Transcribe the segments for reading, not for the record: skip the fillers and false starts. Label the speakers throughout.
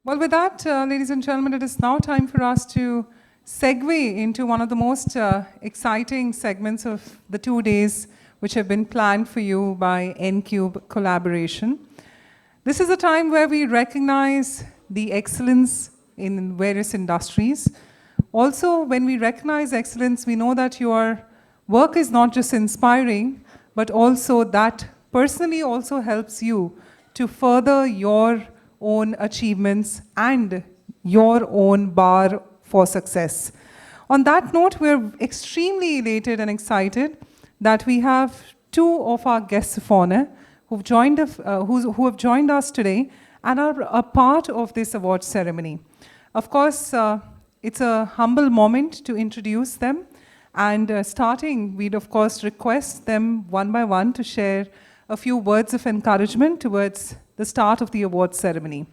Speaker 1: Well, with that, ladies and gentlemen, it is now time for us to segue into one of the most exciting segments of the 2 days which have been planned for you by NCube Collaboration. This is a time where we recognize the excellence in various industries. Also, when we recognize excellence, we know that your work is not just inspiring, but also that personally also helps you to further your own achievements and your own bar for success. On that note, we're extremely elated and excited that we have two of our guests of honor who have joined us today and are a part of this award ceremony. Of course, it's a humble moment to introduce them. And starting, we'd of course request them one by one to share a few words of encouragement towards the start of the award ceremony.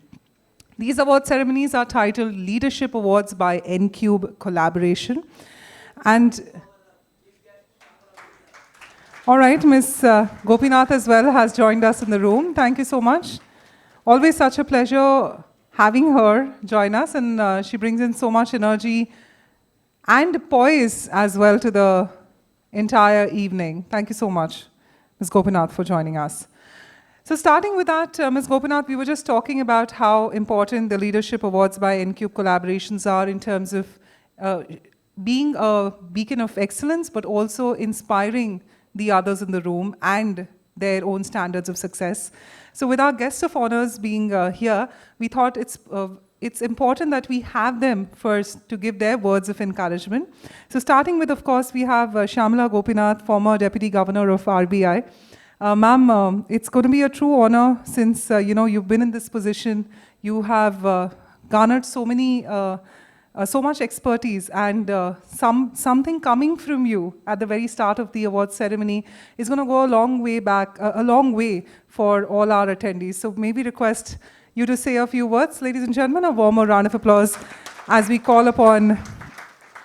Speaker 1: These award ceremonies are titled Leadership Awards by NCube Collaboration. And all right, Ms. Gopinath as well has joined us in the room. Thank you so much. Always such a pleasure having her join us, and she brings in so much energy and poise as well to the entire evening. Thank you so much, Ms. Gopinath, for joining us. So starting with that, Ms. Gopinath, we were just talking about how important the Leadership Awards by NCube Collaborations are in terms of being a beacon of excellence, but also inspiring the others in the room and their own standards of success. So with our guests of honors being here, we thought it's important that we have them first to give their words of encouragement. So starting with, of course, we have Shyamala Gopinath, former Deputy Governor of RBI. Ma'am, it's going to be a true honor since you've been in this position. You have garnered so much expertise, and something coming from you at the very start of the award ceremony is going to go a long way for all our attendees. So maybe request you to say a few words. Ladies and gentlemen, a warmer round of applause as we call upon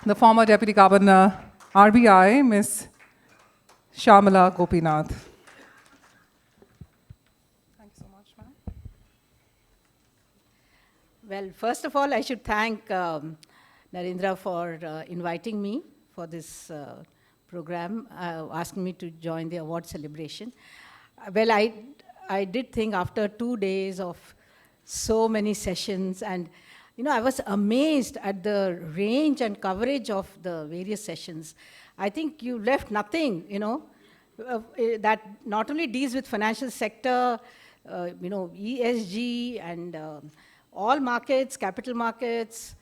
Speaker 1: the former Deputy Governor, RBI, Ms. Shyamala Gopinath. Thank you so much, ma'am.
Speaker 2: Well, first of all, I should thank Narendra for inviting me for this program, asking me to join the award celebration. Well, I did think after 2 days of so many sessions, and I was amazed at the range and coverage of the various sessions. I think you left nothing, that not only deals with financial sector, ESG and all markets, capital markets,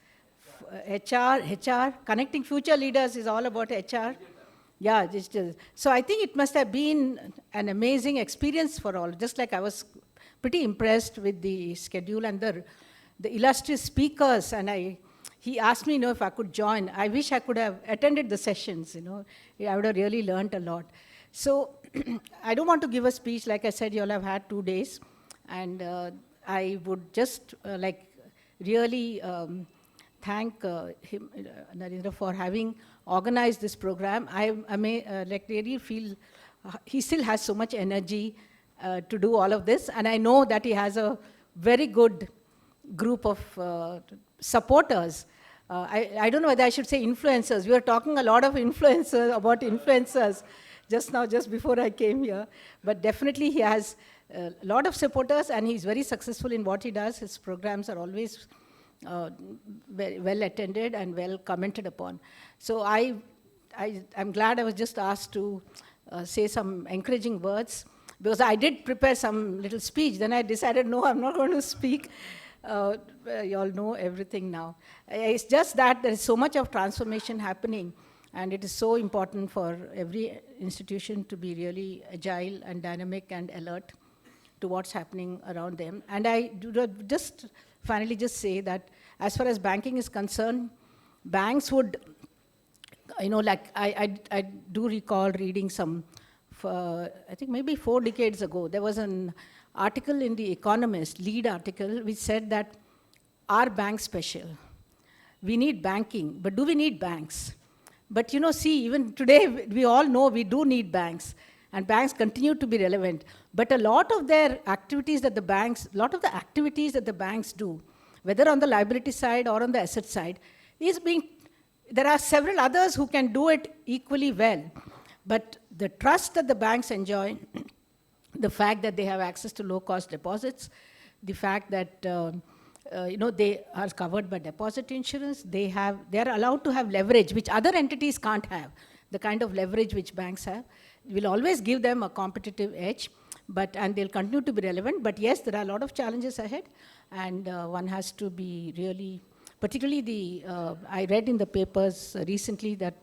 Speaker 2: HR, connecting future leaders is all about HR. Yeah, so I think it must have been an amazing experience for all. Just like I was pretty impressed with the schedule and the illustrious speakers, and he asked me, if I could join. I wish I could have attended the sessions, I would have really learned a lot. So I don't want to give a speech. Like I said, you all have had 2 days, and I would just really thank him, Narendra, for having organized this program. I really feel he still has so much energy to do all of this, and I know that he has a very good group of supporters. I don't know whether I should say influencers. We were talking a lot of about influencers just before I came here, but definitely he has a lot of supporters, and he's very successful in what he does. His programs are always very well attended and well commented upon. So I'm glad I was just asked to say some encouraging words, because I did prepare some little speech. Then I decided, no, I'm not going to speak. You all know everything now. It's just that there is so much of transformation happening, and it is so important for every institution to be really agile and dynamic and alert to what's happening around them. And I do just finally just say that as far as banking is concerned, banks would, I do recall reading I think maybe 4 decades ago, there was an article in The Economist, lead article, which said that are banks special? We need banking, but do we need banks? But see, even today, we all know we do need banks, and banks continue to be relevant. But a lot of the activities that the banks do, whether on the liability side or on the asset side, there are several others who can do it equally well. But the trust that the banks enjoy, the fact that they have access to low-cost deposits, the fact that they are covered by deposit insurance, they are allowed to have leverage, which other entities can't have, the kind of leverage which banks have, will always give them a competitive edge, and they'll continue to be relevant. But yes, there are a lot of challenges ahead, and one has to be really, particularly I read in the papers recently that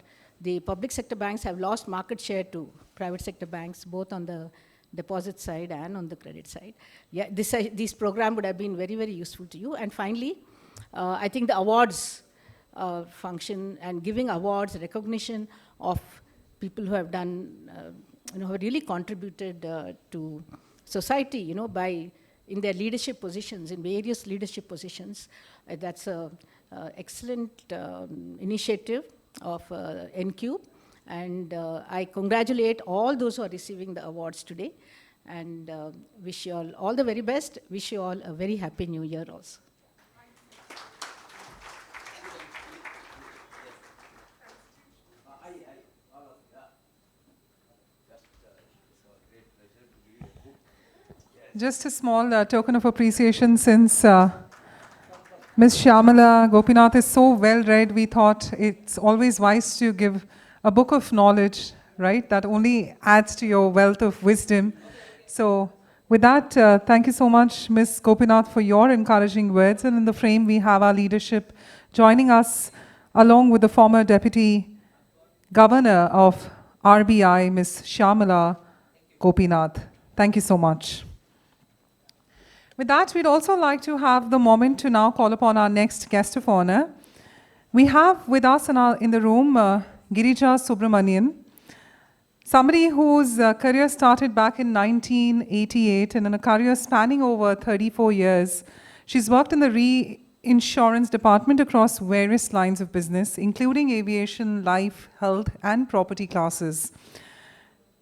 Speaker 2: the public sector banks have lost market share to private sector banks, both on the deposit side and on the credit side. Yeah, this program would have been very, very useful to you. And finally, I think the awards function and giving awards, recognition of people who have done, who have really contributed to society, in their leadership positions, in various leadership positions. That's an excellent initiative of NCube. And I congratulate all those who are receiving the awards today, and wish you all the very best. Wish you all a very happy new year also.
Speaker 1: Just a small token of appreciation, since Ms. Shyamala Gopinath is so well read, we thought it's always wise to give a book of knowledge, right? That only adds to your wealth of wisdom. So with that, thank you so much, Ms. Gopinath, for your encouraging words. And in the frame, we have our leadership joining us, along with the former Deputy Governor of RBI, Ms. Shyamala Gopinath. Thank you so much. With that, we'd also like to have the moment to now call upon our next guest of honor. We have with us in the room Girija Subramanian, somebody whose career started back in 1988, and in a career spanning over 34 years. She's worked in the reinsurance department across various lines of business, including aviation, life, health, and property classes.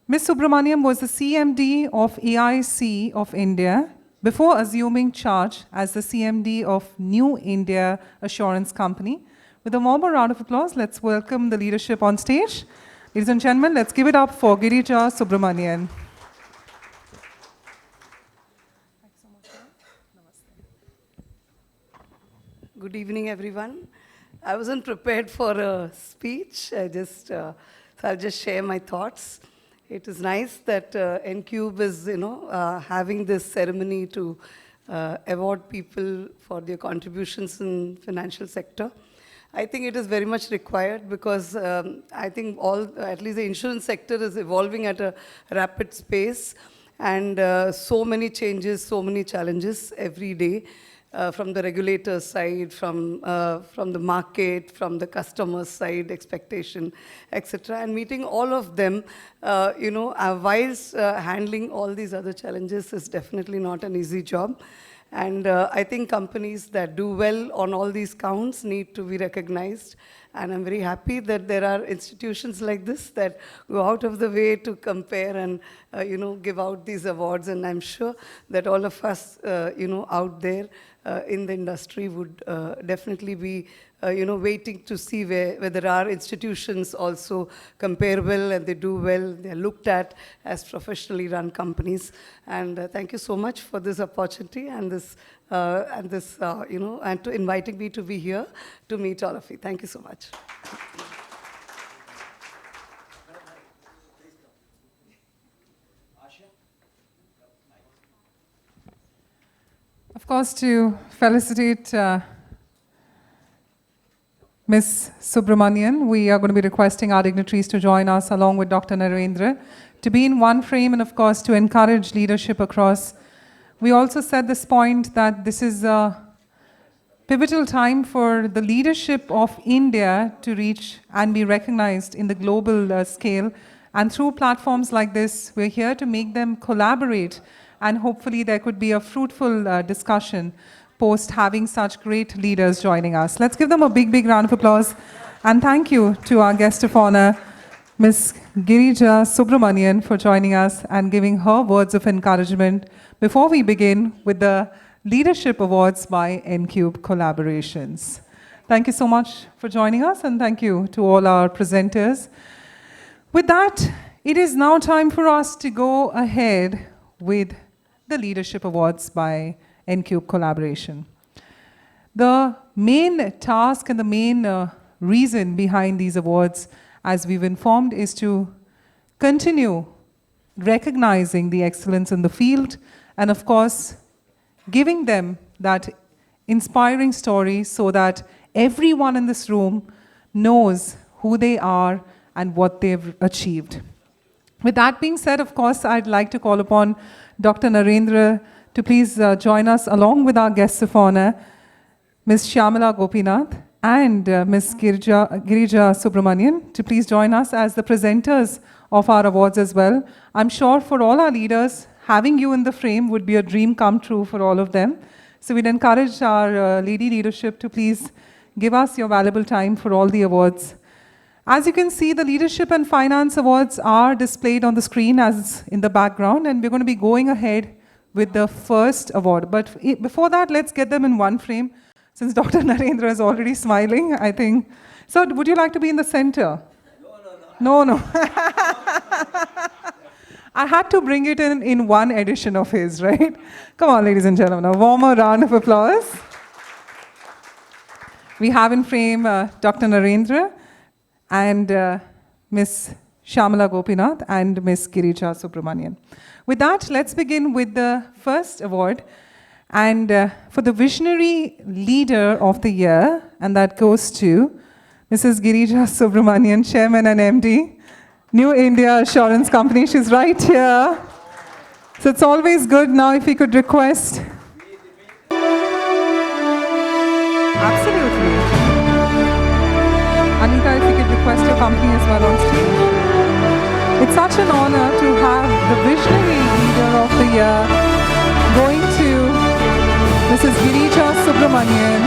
Speaker 1: Ms. Subramanian was the CMD of AIC of India before assuming charge as the CMD of New India Assurance Company. With a warm round of applause, let's welcome the leadership on stage. Ladies and gentlemen, let's give it up for Girija Subramanian.
Speaker 3: Good evening, everyone. I wasn't prepared for a speech. So I'll just share my thoughts. It is nice that NCube is, having this ceremony to award people for their contributions in financial sector. I think it is very much required because I think at least the insurance sector is evolving at a rapid pace, and so many changes, so many challenges every day. From the regulator side, from the market, from the customer side, expectation, etc. And meeting all of them, whilst handling all these other challenges is definitely not an easy job. And I think companies that do well on all these counts need to be recognized. And I'm very happy that there are institutions like this that go out of the way to compare and, give out these awards. And I'm sure that all of us, out there in the industry would definitely be, waiting to see whether our institutions also compare well and they do well. They're looked at as professionally run companies. And thank you so much for this opportunity and and to inviting me to be here to meet all of you. Thank you so much.
Speaker 1: Of course, to felicitate Ms. Subramanian, we are going to be requesting our dignitaries to join us along with Dr. Narendra to be in one frame and, of course, to encourage leadership across. We also said this point that this is a pivotal time for the leadership of India to reach and be recognized in the global scale. And through platforms like this, we're here to make them collaborate, and hopefully there could be a fruitful discussion post having such great leaders joining us. Let's give them a big, big round of applause. And thank you to our guest of honor, Ms. Girija Subramanian, for joining us and giving her words of encouragement before we begin with the Leadership Awards by N-Cube Collaborations. Thank you so much for joining us, and thank you to all our presenters. With that, it is now time for us to go ahead with the Leadership Awards by N-Cube Collaboration. The main task and the main reason behind these awards, as we've informed, is to continue recognizing the excellence in the field and, of course, giving them that inspiring story so that everyone in this room knows who they are and what they've achieved. With that being said, of course, I'd like to call upon Dr. Narendra to please join us along with our guests of honor, Ms. Shyamala Gopinath and Ms. Girija Subramanian, to please join us as the presenters of our awards as well. I'm sure for all our leaders, having you in the frame would be a dream come true for all of them. So we'd encourage our lady leadership to please give us your valuable time for all the awards. As you can see, the Leadership and Finance Awards are displayed on the screen as in the background, and we're going to be going ahead with the first award. But before that, let's get them in one frame, since Dr. Narendra is already smiling, I think. So would you like to be in the center? No. I had to bring it in one edition of his, right? Come on, ladies and gentlemen, a warmer round of applause. We have in frame Dr. Narendra and Ms. Shyamala Gopinath and Ms. Girija Subramanian. With that, let's begin with the first award. And for the Visionary Leader of the Year, and that goes to Mrs. Girija Subramanian, Chairman and MD, New India Assurance Company. She's right here. So it's always good now if we could request. Absolutely. Anita, if you could request your company as well on stage. It's such an honor to have the Visionary Leader of the Year going to Mrs. Girija Subramanian,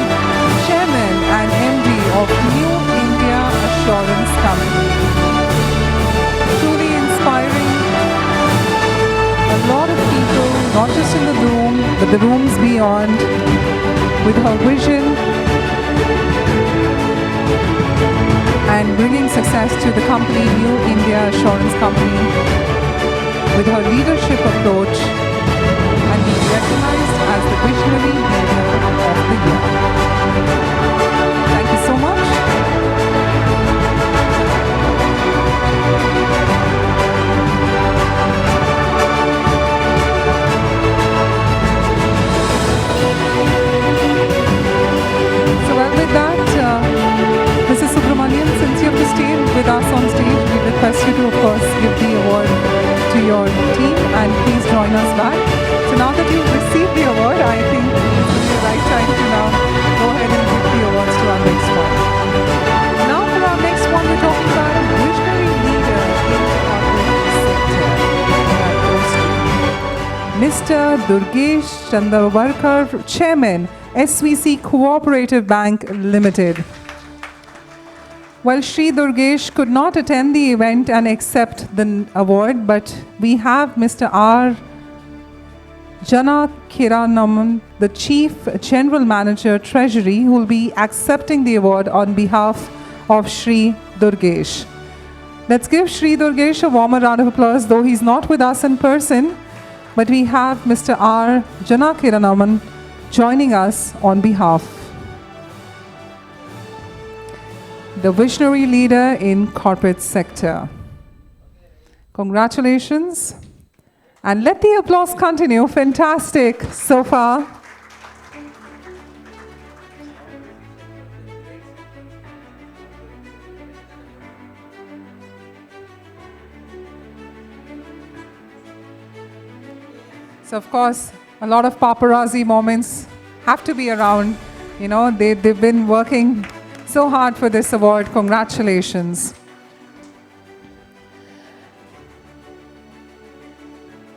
Speaker 1: Chairman and MD of New India Assurance Company. Truly inspiring a lot of people, not just in the room, but the rooms beyond, with her vision and bringing success to the company, New India Assurance Company, with her leadership approach and being recognized as the Visionary Leader of the Year. Thank you so much. So well, with that, Mrs. Subramanian, since you have to stay with us on stage, we request you to, of course, give the award to your team, and please join us back. So now that you've received the award, I think it's the right time to now go ahead and give the awards to our next one. Now for our next one, we're talking about a visionary leader in the corporate sector. That goes to Mr. Durgesh Chandavarkar, Chairman, SVC Cooperative Bank Limited. Well, Shri Durgesh could not attend the event and accept the award, but we have Mr. R. Janakiranaman, the Chief General Manager, Treasury, who will be accepting the award on behalf of Shri Durgesh. Let's give Shri Durgesh a warmer round of applause, though he's not with us in person, but we have Mr. R. Janakiranaman joining us on behalf. The Visionary Leader in Corporate Sector. Congratulations. And let the applause continue. Fantastic so far. So, of course, a lot of paparazzi moments have to be around. You know, they've been working so hard for this award. Congratulations.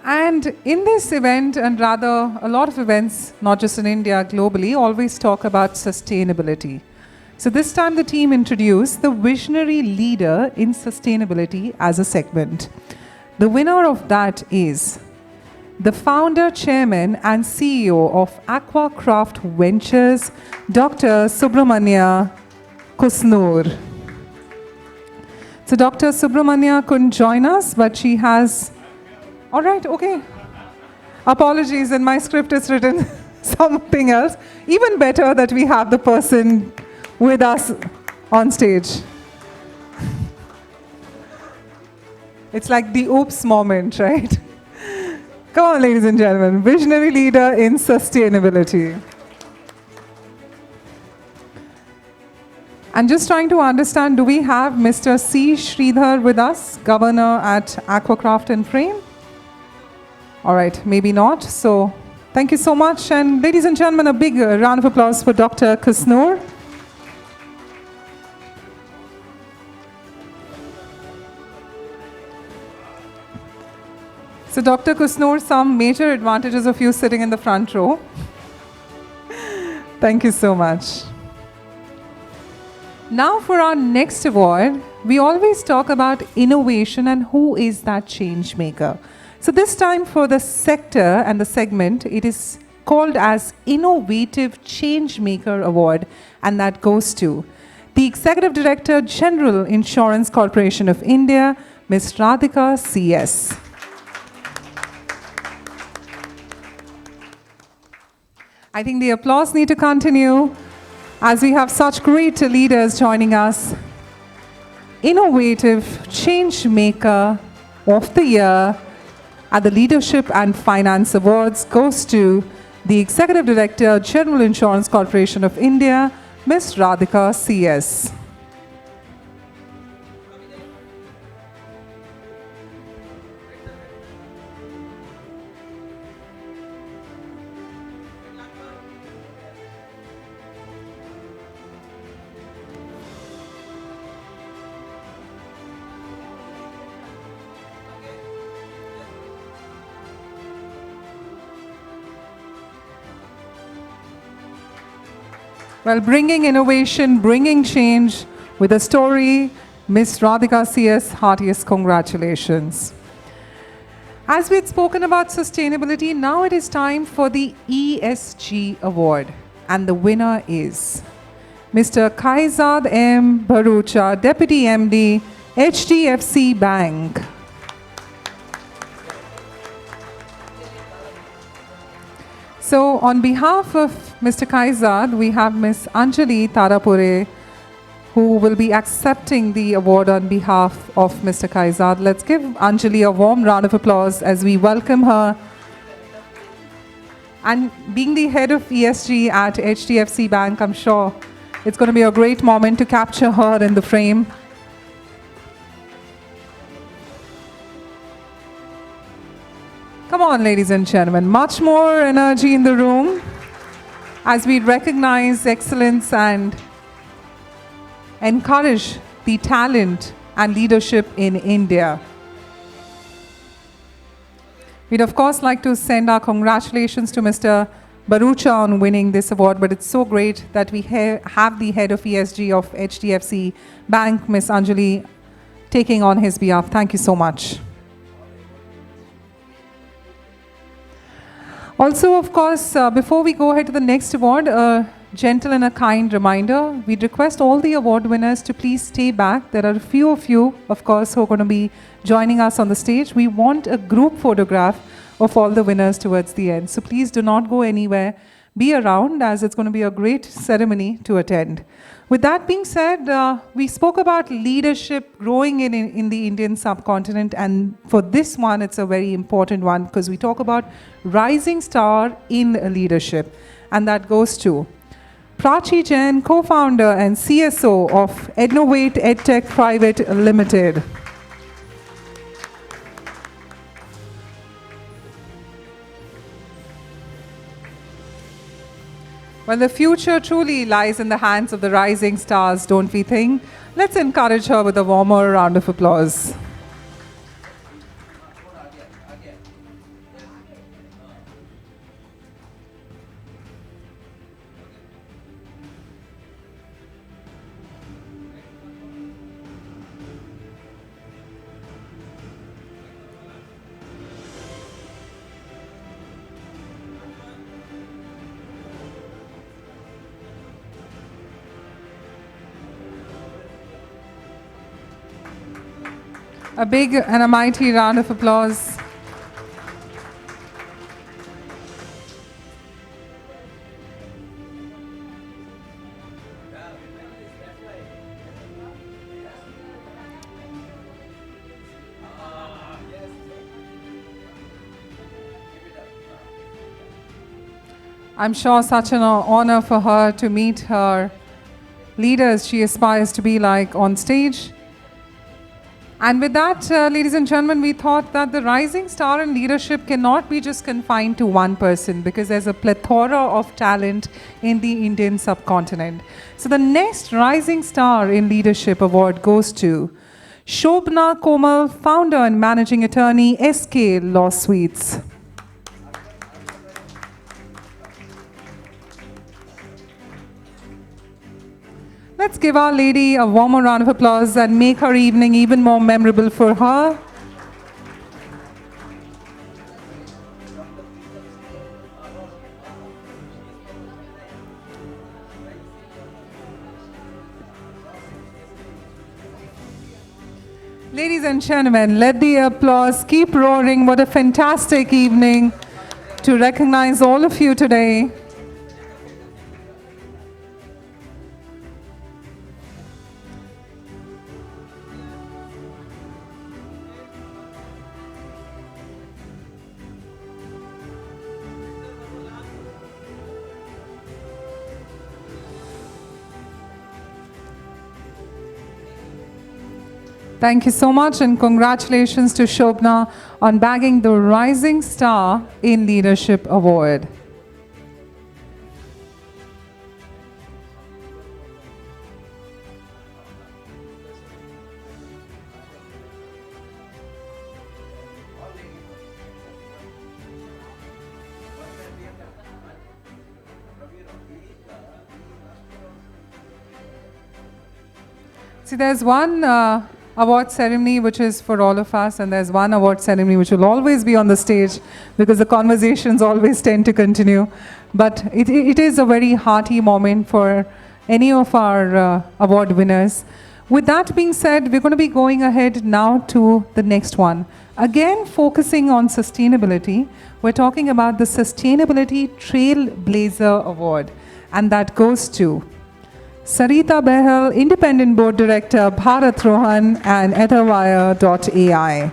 Speaker 1: And in this event, and rather a lot of events, not just in India, globally, always talk about sustainability. So this time the team introduced the Visionary Leader in Sustainability as a segment. The winner of that is the founder, chairman, and CEO of Aquacraft Ventures, Dr. Subramania Kusnoor. So Dr. Subramania couldn't join us, but she has... All right, okay. Apologies, in my script it's written something else. Even better that we have the person with us on stage. It's like the oops moment, right? Come on, ladies and gentlemen. Visionary leader in sustainability. And just trying to understand, do we have Mr. C. Sridhar with us, governor at Aquacraft and Frame? All right, maybe not. So thank you so much. And ladies and gentlemen, a big round of applause for Dr. Kusnoor. So Dr. Kusnoor, some major advantages of you sitting in the front row. Thank you so much. Now for our next award, we always talk about innovation and who is that change maker. So this time for the sector and the segment, it is called as Innovative Change Maker Award, and that goes to the Executive Director, General Insurance Corporation of India, Ms. Radhika CS. I think the applause need to continue as we have such great leaders joining us. Innovative Change Maker of the Year at the Leadership and Finance Awards goes to the Executive Director, General Insurance Corporation of India, Ms. Radhika CS. Well, bringing innovation, bringing change with a story, Ms. Radhika CS, heartiest congratulations. As we had spoken about sustainability, now it is time for the ESG award. And the winner is Mr. Kaizad M. Bharucha, Deputy MD, HDFC Bank. So on behalf of Mr. Kaizad, we have Ms. Anjali Tarapure, who will be accepting the award on behalf of Mr. Kaizad. Let's give Anjali a warm round of applause as we welcome her. And being the head of ESG at HDFC Bank, I'm sure it's going to be a great moment to capture her in the frame. Come on, ladies and gentlemen, much more energy in the room as we recognize excellence and encourage the talent and leadership in India. We'd of course like to send our congratulations to Mr. Bharucha on winning this award, but it's so great that we have the head of ESG of HDFC Bank, Ms. Anjali, taking on his behalf. Thank you so much. Also, of course, before we go ahead to the next award, a gentle and a kind reminder, we'd request all the award winners to please stay back. There are a few of you, of course, who are going to be joining us on the stage. We want a group photograph of all the winners towards the end. So please do not go anywhere. Be around, as it's going to be a great ceremony to attend. With that being said, we spoke about leadership growing in the Indian subcontinent, and for this one, it's a very important one because we talk about rising star in leadership, and that goes to Prachi Jain, co-founder and CSO of Ednovate EdTech Private Limited. Well, the future truly lies in the hands of the rising stars, don't we think? Let's encourage her with a warmer round of applause. A big and a mighty round of applause. I'm sure such an honor for her to meet her leaders she aspires to be like on stage. And with that, ladies and gentlemen, we thought that the rising star in leadership cannot be just confined to one person because there's a plethora of talent in the Indian subcontinent. So the next Rising Star in Leadership award goes to Shobna Komal, founder and managing attorney, SK Law Suites. Let's give our lady a warmer round of applause and make her evening even more memorable for her. Ladies and gentlemen, let the applause keep roaring. What a fantastic evening to recognize all of you today. Thank you so much and congratulations to Shobna on bagging the Rising Star in Leadership Award. See, there's one award ceremony which is for all of us, and there's one award ceremony which will always be on the stage because the conversations always tend to continue. But it is a very hearty moment for any of our award winners. With that being said, we're going to be going ahead now to the next one. Again, focusing on sustainability, we're talking about the Sustainability Trailblazer Award, and that goes to Sarita Behel, Independent Board Director, Bharat Rohan and Etherwire.ai.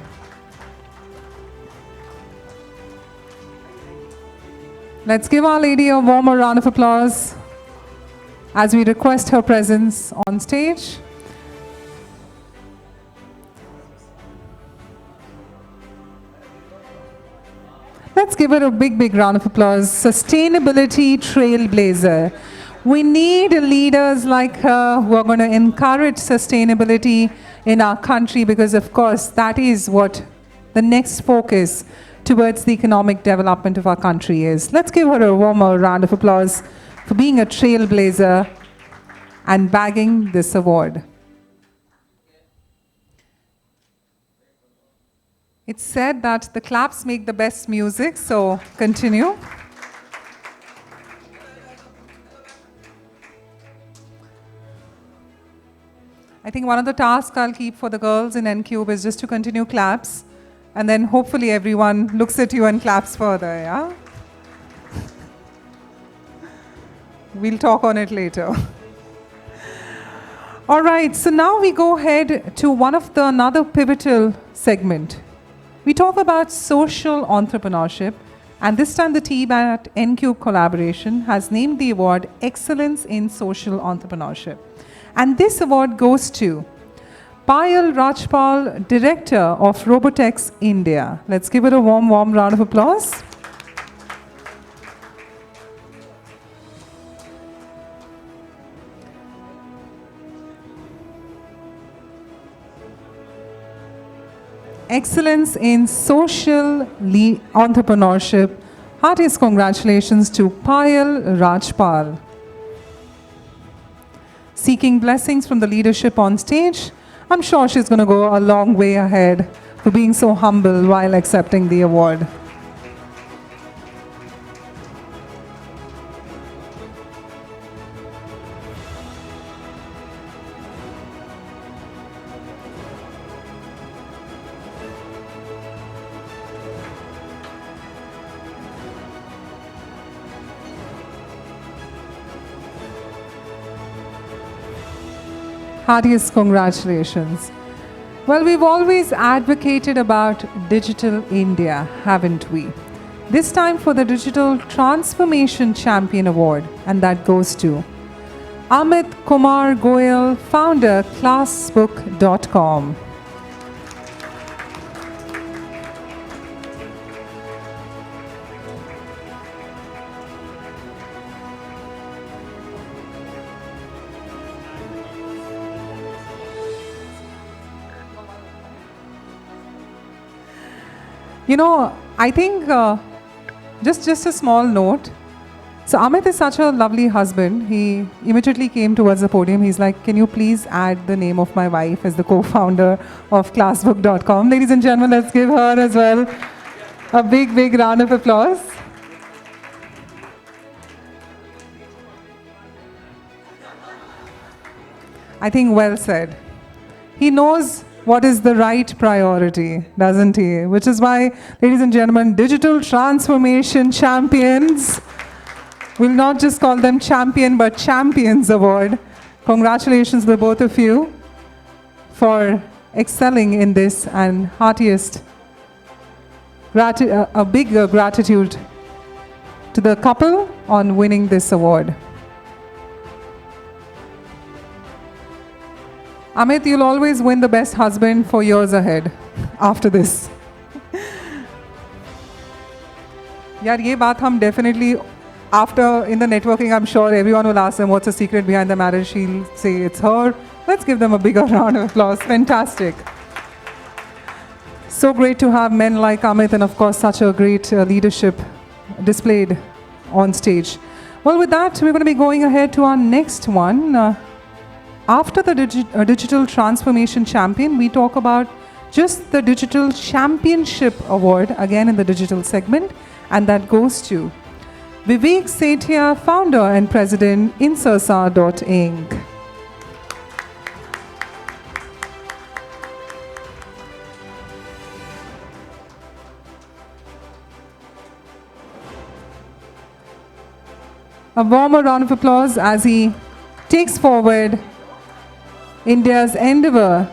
Speaker 1: Let's give our lady a warmer round of applause as we request her presence on stage. Let's give her a big, big round of applause. Sustainability Trailblazer. We need leaders like her who are going to encourage sustainability in our country because, of course, that is what the next focus towards the economic development of our country is. Let's give her a warmer round of applause for being a trailblazer and bagging this award. It's said that the claps make the best music, so continue. I think one of the tasks I'll keep for the girls in N-Cube is just to continue claps, and then hopefully everyone looks at you and claps further, yeah? We'll talk on it later. All right, so now we go ahead to another pivotal segment. We talk about social entrepreneurship, and this time the team at N-Cube Collaboration has named the award Excellence in Social Entrepreneurship. And this award goes to Payal Rajpal, Director of Robotex India. Let's give it a warm round of applause. Excellence in Social Entrepreneurship. Heartiest congratulations to Payal Rajpal. Seeking blessings from the leadership on stage. I'm sure she's going to go a long way ahead for being so humble while accepting the award. Heartiest congratulations. Well, we've always advocated about Digital India, haven't we? This time for the Digital Transformation Champion Award, and that goes to Amit Kumar Goyal, founder, Classbook.com. You know, I think just a small note. So Amit is such a lovely husband. He immediately came towards the podium. He's like, can you please add the name of my wife as the co-founder of Classbook.com? Ladies and gentlemen, let's give her as well a big, big round of applause. I think well said. He knows what is the right priority, doesn't he? Which is why, ladies and gentlemen, Digital Transformation Champions, we'll not just call them champion, but champions award. Congratulations to both of you for excelling in this, and heartiest, a big gratitude to the couple on winning this award. Amit, you'll always win the best husband for years ahead after this. यार ये बात हम definitely after in the networking, I'm sure everyone will ask them what's the secret behind the marriage. She'll say it's her. Let's give them a bigger round of applause. Fantastic. So great to have men like Amit, and of course such a great leadership displayed on stage. Well, with that, we're going to be going ahead to our next one. After the Digital Transformation Champion, we talk about just the Digital Championship Award, again in the digital segment, and that goes to Vivek Sethia, founder and president, Insersa.Inc. A warmer round of applause as he takes forward India's endeavor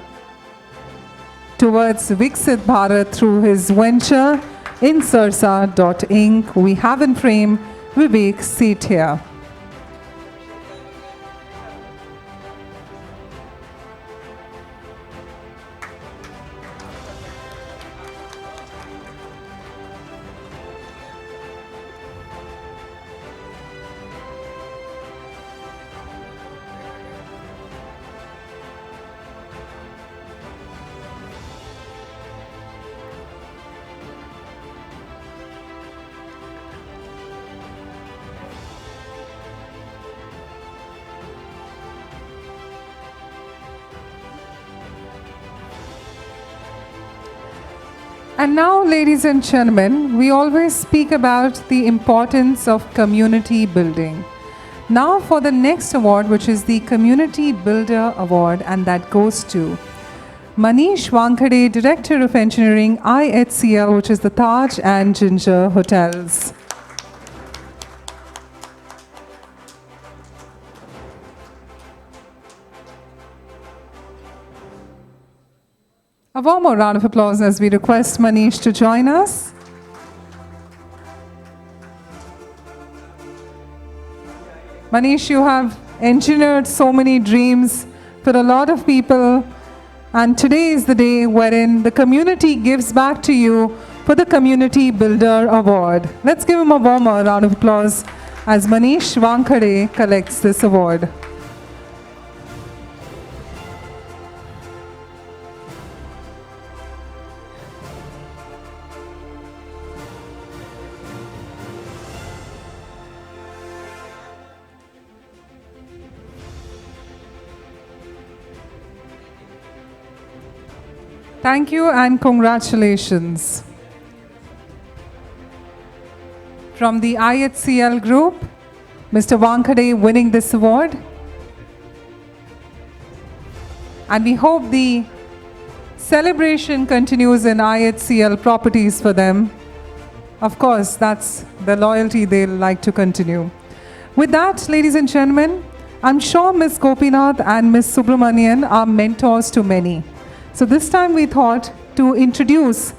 Speaker 1: towards Viksit Bharat through his venture Insersa.Inc. We have in frame Vivek Sethia. And now, ladies and gentlemen, we always speak about the importance of community building. Now for the next award, which is the Community Builder Award, and that goes to Manish Wankhede, Director of Engineering, IHCL, which is the Taj and Ginger Hotels. A warmer round of applause as we request Manish to join us. Manish, you have engineered so many dreams for a lot of people, and today is the day wherein the community gives back to you for the Community Builder Award. Let's give him a warmer round of applause as Manish Wankhede collects this award. Thank you and congratulations. From the IHCL group, Mr. Wankhede winning this award. And we hope the celebration continues in IHCL properties for them. Of course, that's the loyalty they'll like to continue. With that, ladies and gentlemen, I'm sure Ms. Gopinath and Ms. Subramanian are mentors to many. So this time we thought to introduce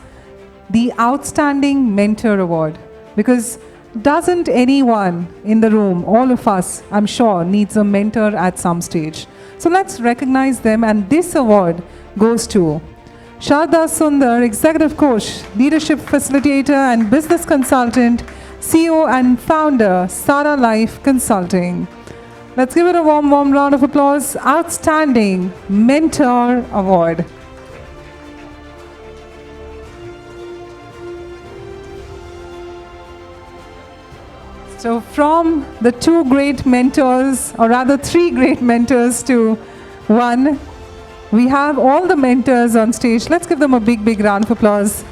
Speaker 1: the Outstanding Mentor Award, because doesn't anyone in the room, all of us, I'm sure, needs a mentor at some stage. So let's recognize them, and this award goes to Sharda Sundar, Executive Coach, Leadership Facilitator and Business Consultant, CEO and Founder, Sara Life Consulting. Let's give it a warm round of applause. Outstanding Mentor Award. So from the two great mentors, or rather three great mentors to one, we have all the mentors on stage. Let's give them a big round of applause.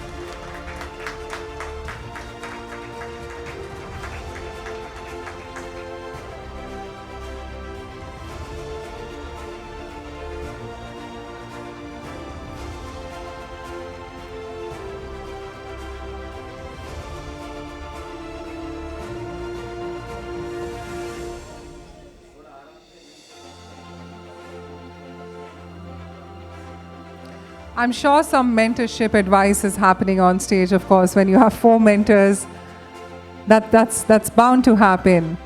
Speaker 1: I'm sure some mentorship advice is happening on stage, of course, when you have four mentors. That's bound to happen.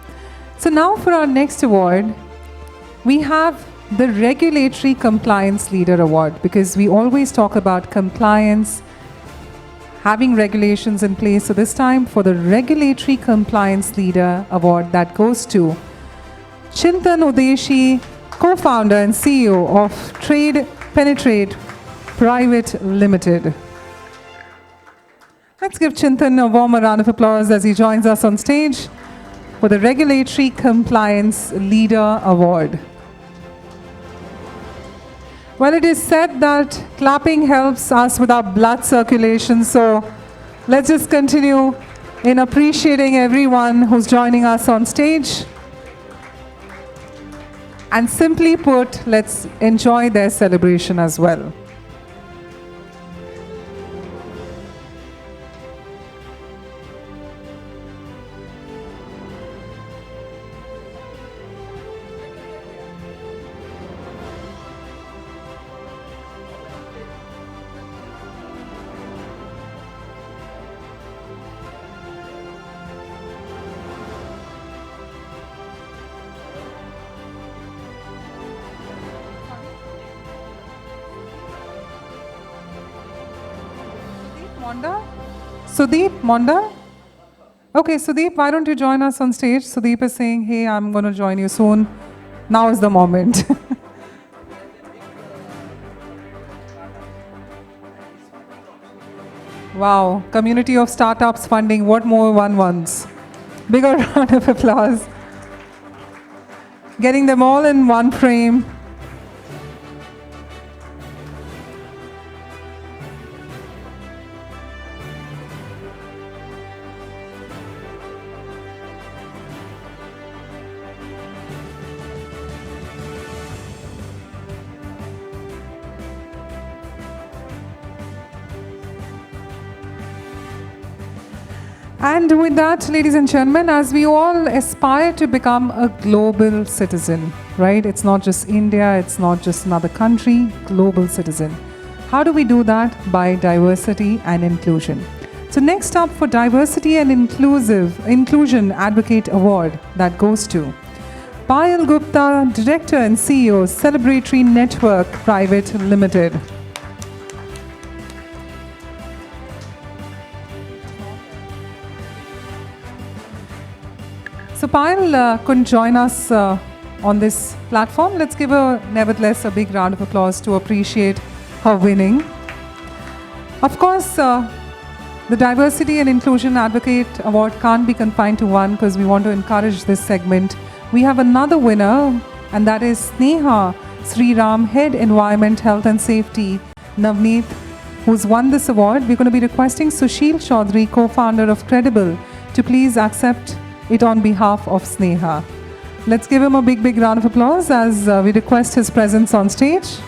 Speaker 1: So now for our next award, we have the Regulatory Compliance Leader Award, because we always talk about compliance, having regulations in place. So this time for the Regulatory Compliance Leader Award, that goes to Chintan Udeshi, co-founder and CEO of Trade Penetrate Private Limited. Let's give Chintan a warm round of applause as he joins us on stage for the Regulatory Compliance Leader Award. Well, it is said that clapping helps us with our blood circulation, so let's just continue in appreciating everyone who's joining us on stage. And simply put, let's enjoy their celebration as well. Sudeep Monda? Okay, Sudeep, why don't you join us on stage? Sudeep is saying, hey, I'm going to join you soon. Now is the moment. Wow, community of startups funding, what more one wants? Bigger round of applause. Getting them all in one frame. And with that, ladies and gentlemen, as we all aspire to become a global citizen, right? It's not just India, it's not just another country, global citizen. How do we do that? By diversity and inclusion. So next up for Diversity and Inclusion Advocate Award, that goes to Payal Gupta, Director and CEO, Celebratory Network Private Limited. So Payal couldn't join us on this platform. Let's give her, nevertheless, a big round of applause to appreciate her winning. Of course, the Diversity and Inclusion Advocate Award can't be confined to one, because we want to encourage this segment. We have another winner, and that is Sneha Sriram, Head Environment, Health and Safety, Navneet, who's won this award. We're going to be requesting Sushil Chaudhary, co-founder of Credible, to please accept it on behalf of Sneha. Let's give him a big round of applause as we request his presence on stage.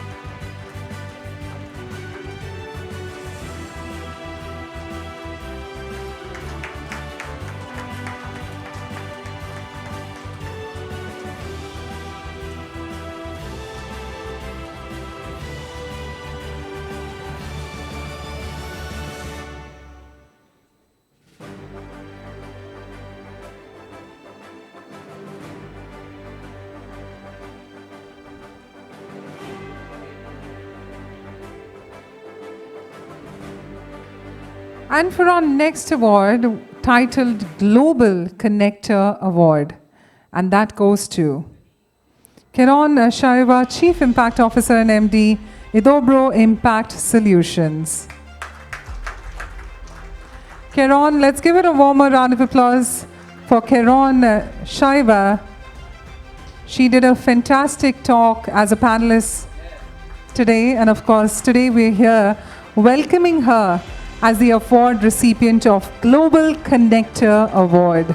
Speaker 1: And for our next award, titled Global Connector Award, and that goes to Keron Shaiva, Chief Impact Officer and MD, Idobro Impact Solutions. Keron, let's give it a warmer round of applause for Keron Shaiva. She did a fantastic talk as a panelist today, and of course, today we're here welcoming her as the award recipient of Global Connector Award.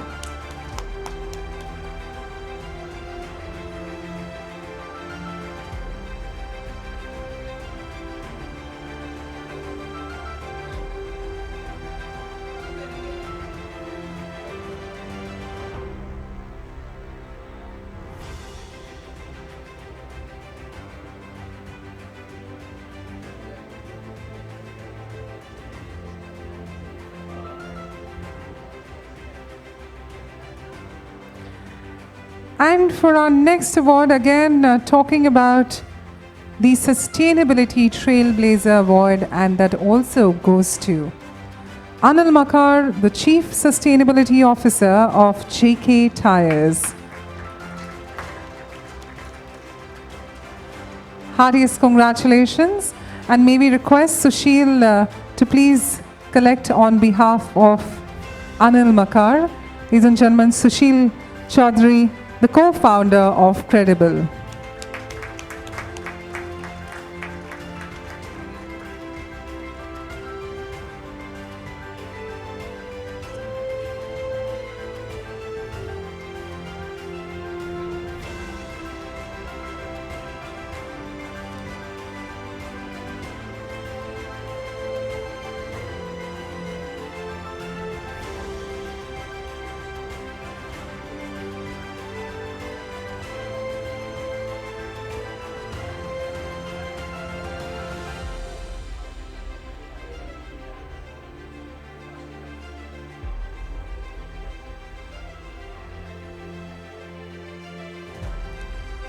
Speaker 1: And for our next award, again talking about the Sustainability Trailblazer Award, and that also goes to Anil Makar, the Chief Sustainability Officer of JK Tyres. Heartiest congratulations, and may we request Sushil to please collect on behalf of Anil Makar. Ladies and gentlemen, Sushil Chaudhary, the co-founder of Credible.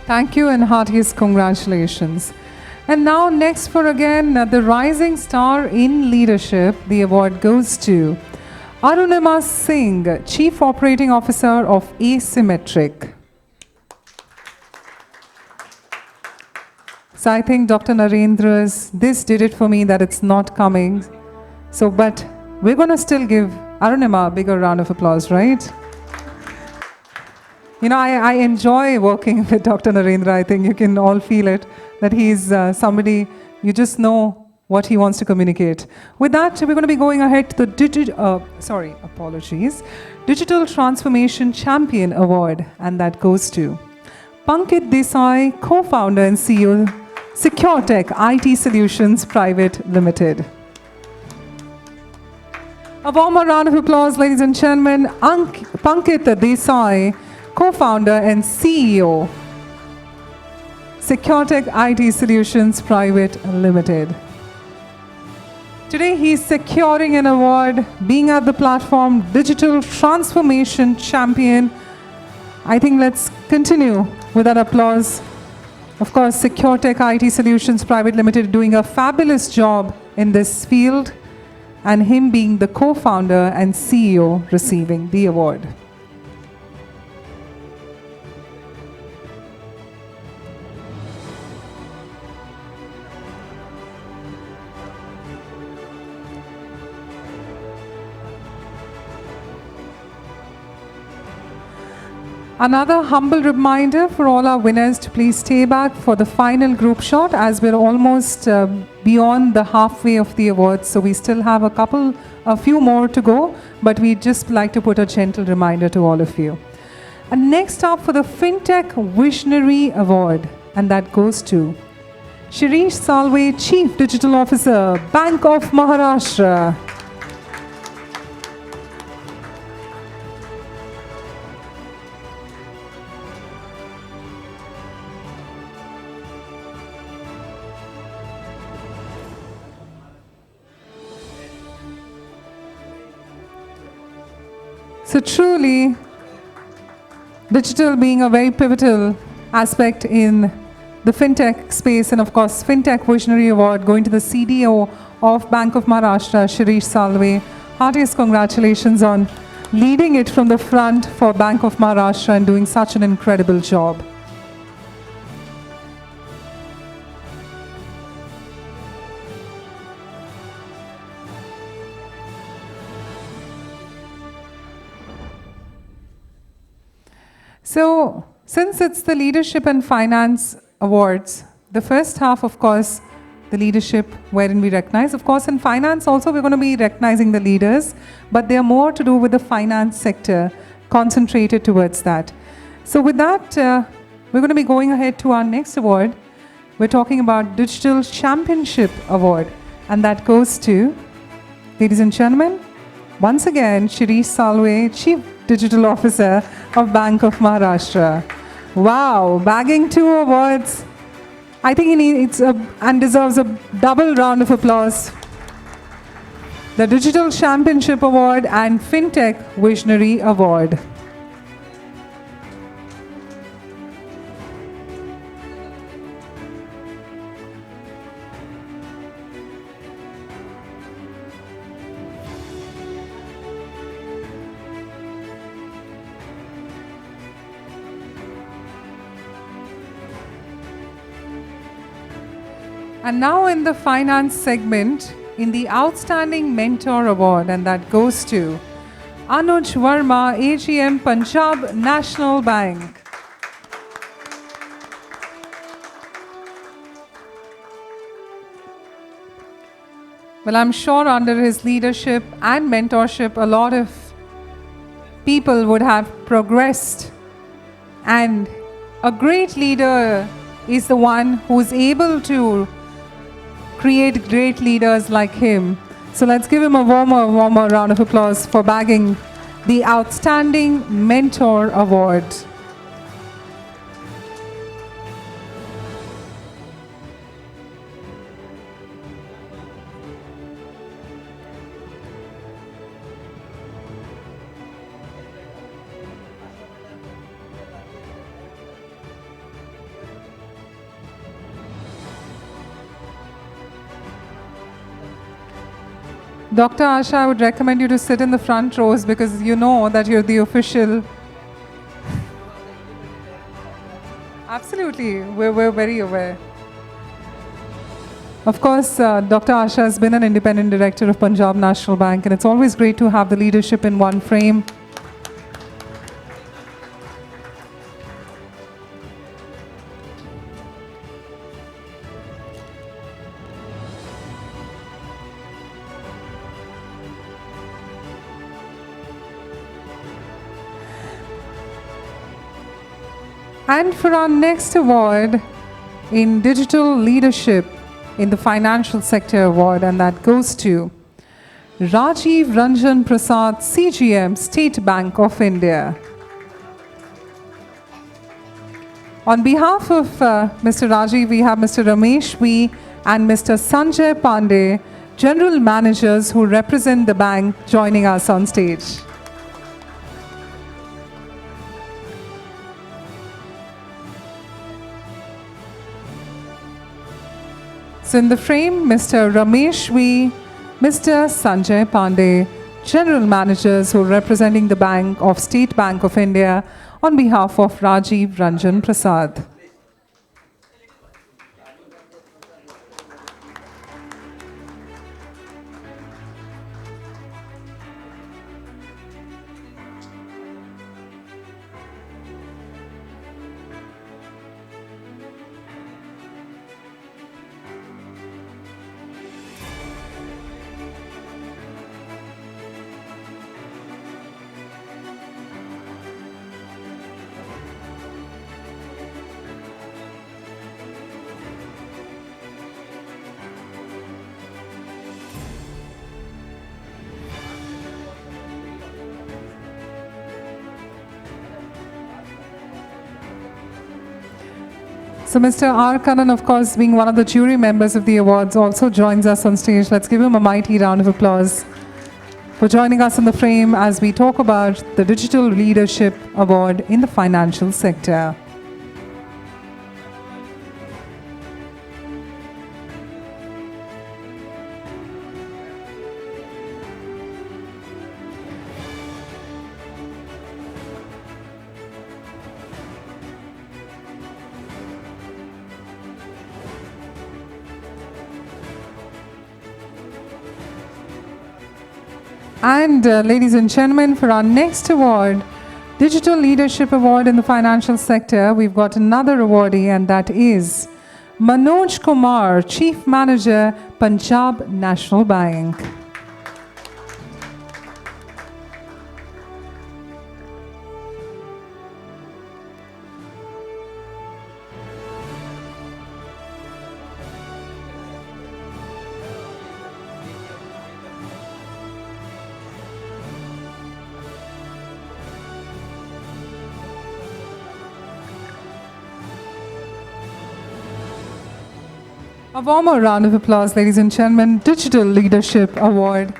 Speaker 1: Thank you and heartiest congratulations. And now next for again the Rising Star in Leadership, the award goes to Arunima Singh, Chief Operating Officer of Asymmetric. So I think Dr. Narendra's, this did it for me that it's not coming. So, but we're going to still give Arunima a bigger round of applause, right? You know, I enjoy working with Dr. Narendra. I think you can all feel it, that he's somebody, you just know what he wants to communicate. With that, we're going to be going ahead to the Digital Transformation Champion Award, and that goes to Pankit Desai, co-founder and CEO, SecureTech IT Solutions Private Limited. A warmer round of applause, ladies and gentlemen. Pankit Desai, co-founder and CEO, SecureTech IT Solutions Private Limited. Today he's securing an award, being at the platform Digital Transformation Champion. I think let's continue with that applause. Of course, SecureTech IT Solutions Private Limited doing a fabulous job in this field, and him being the co-founder and CEO receiving the award. Another humble reminder for all our winners to please stay back for the final group shot, as we're almost beyond the halfway of the awards. So we still have a few more to go, but we'd just like to put a gentle reminder to all of you. And next up for the FinTech Visionary Award, and that goes to Shirish Salve, Chief Digital Officer, Bank of Maharashtra. So truly, digital being a very pivotal aspect in the fintech space, and of course, FinTech Visionary Award going to the CDO of Bank of Maharashtra, Shirish Salve, heartiest congratulations on leading it from the front for Bank of Maharashtra and doing such an incredible job. So, since it's the Leadership and Finance Awards, the first half, of course, the leadership wherein we recognize. Of course, in finance also, we're going to be recognizing the leaders, but they are more to do with the finance sector, concentrated towards that. So with that, we're going to be going ahead to our next award. We're talking about Digital Championship Award, and that goes to, ladies and gentlemen, once again, Shirish Salve, Chief Digital Officer of Bank of Maharashtra. Wow, bagging 2 awards. I think he needs and deserves a double round of applause. The Digital Championship Award and FinTech Visionary Award. And now in the finance segment, in the Outstanding Mentor Award, and that goes to Anuj Verma, AGM, Punjab National Bank. Well, I'm sure under his leadership and mentorship, a lot of people would have progressed. And a great leader is the one who's able to create great leaders like him. So let's give him a warmer round of applause for bagging the Outstanding Mentor Award. Dr. Asha, I would recommend you to sit in the front rows because you know that you're the official. Absolutely, we're very aware. Of course, Dr. Asha has been an independent director of Punjab National Bank, and it's always great to have the leadership in one frame. And for our next award in Digital Leadership in the Financial Sector Award, and that goes to Rajiv Ranjan Prasad, CGM, State Bank of India. On behalf of Mr. Rajiv, we have Mr. Ramesh V and Mr. Sanjay Pandey, General Managers who represent the bank, joining us on stage. So in the frame, Mr. Ramesh V, Mr. Sanjay Pandey, General Managers who are representing the Bank of State Bank of India on behalf of Rajiv Ranjan Prasad. So Mr. R. Kannan, of course, being one of the jury members of the awards, also joins us on stage. Let's give him a mighty round of applause for joining us in the frame as we talk about the Digital Leadership Award in the financial sector. And ladies and gentlemen, for our next award, Digital Leadership Award in the financial sector, we've got another awardee, and that is Manoj Kumar, Chief Manager, Punjab National Bank. A warmer round of applause, ladies and gentlemen. Digital Leadership Award.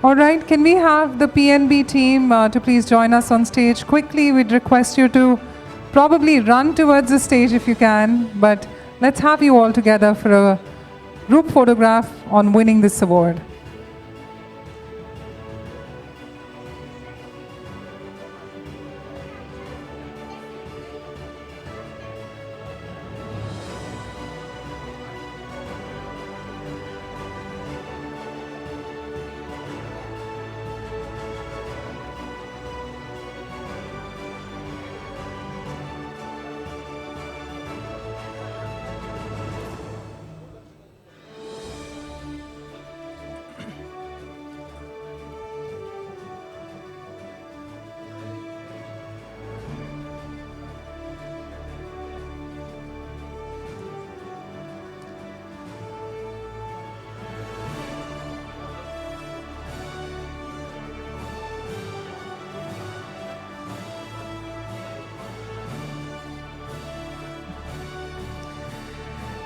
Speaker 1: All right, can we have the PNB team to please join us on stage? Quickly, we'd request you to probably run towards the stage if you can, but let's have you all together for a group photograph on winning this award.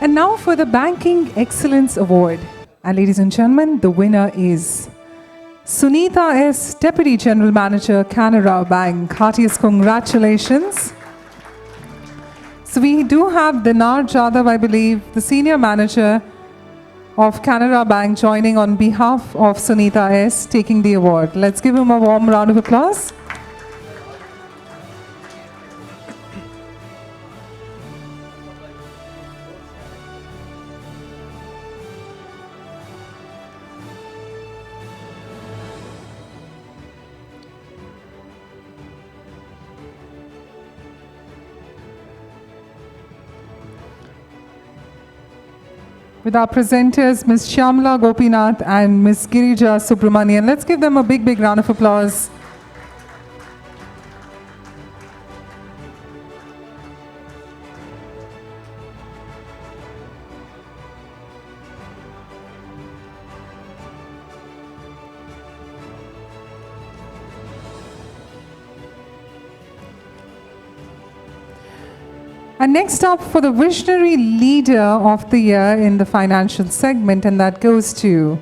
Speaker 1: And now for the Banking Excellence Award. And ladies and gentlemen, the winner is Sunita S., Deputy General Manager, Canara Bank. Heartiest congratulations. So we do have Dinar Jadhav, I believe, the Senior Manager of Canara Bank, joining on behalf of Sunita S., taking the award. Let's give him a warm round of applause. With our presenters, Ms. Shyamala Gopinath and Ms. Girija Subramanian. Let's give them a big, big round of applause. And next up for the Visionary Leader of the Year in the financial segment, and that goes to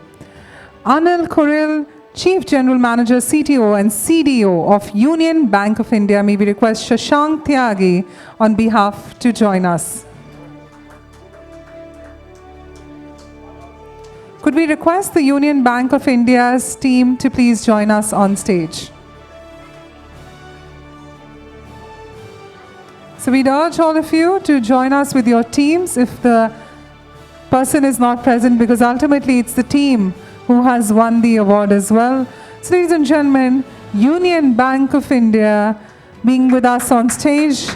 Speaker 1: Anil Kuril, Chief General Manager, CTO and CDO of Union Bank of India. May we request Shashank Tyagi on behalf to join us. Could we request the Union Bank of India's team to please join us on stage? So we'd urge all of you to join us with your teams if the person is not present, because ultimately it's the team who has won the award as well. So ladies and gentlemen, Union Bank of India being with us on stage.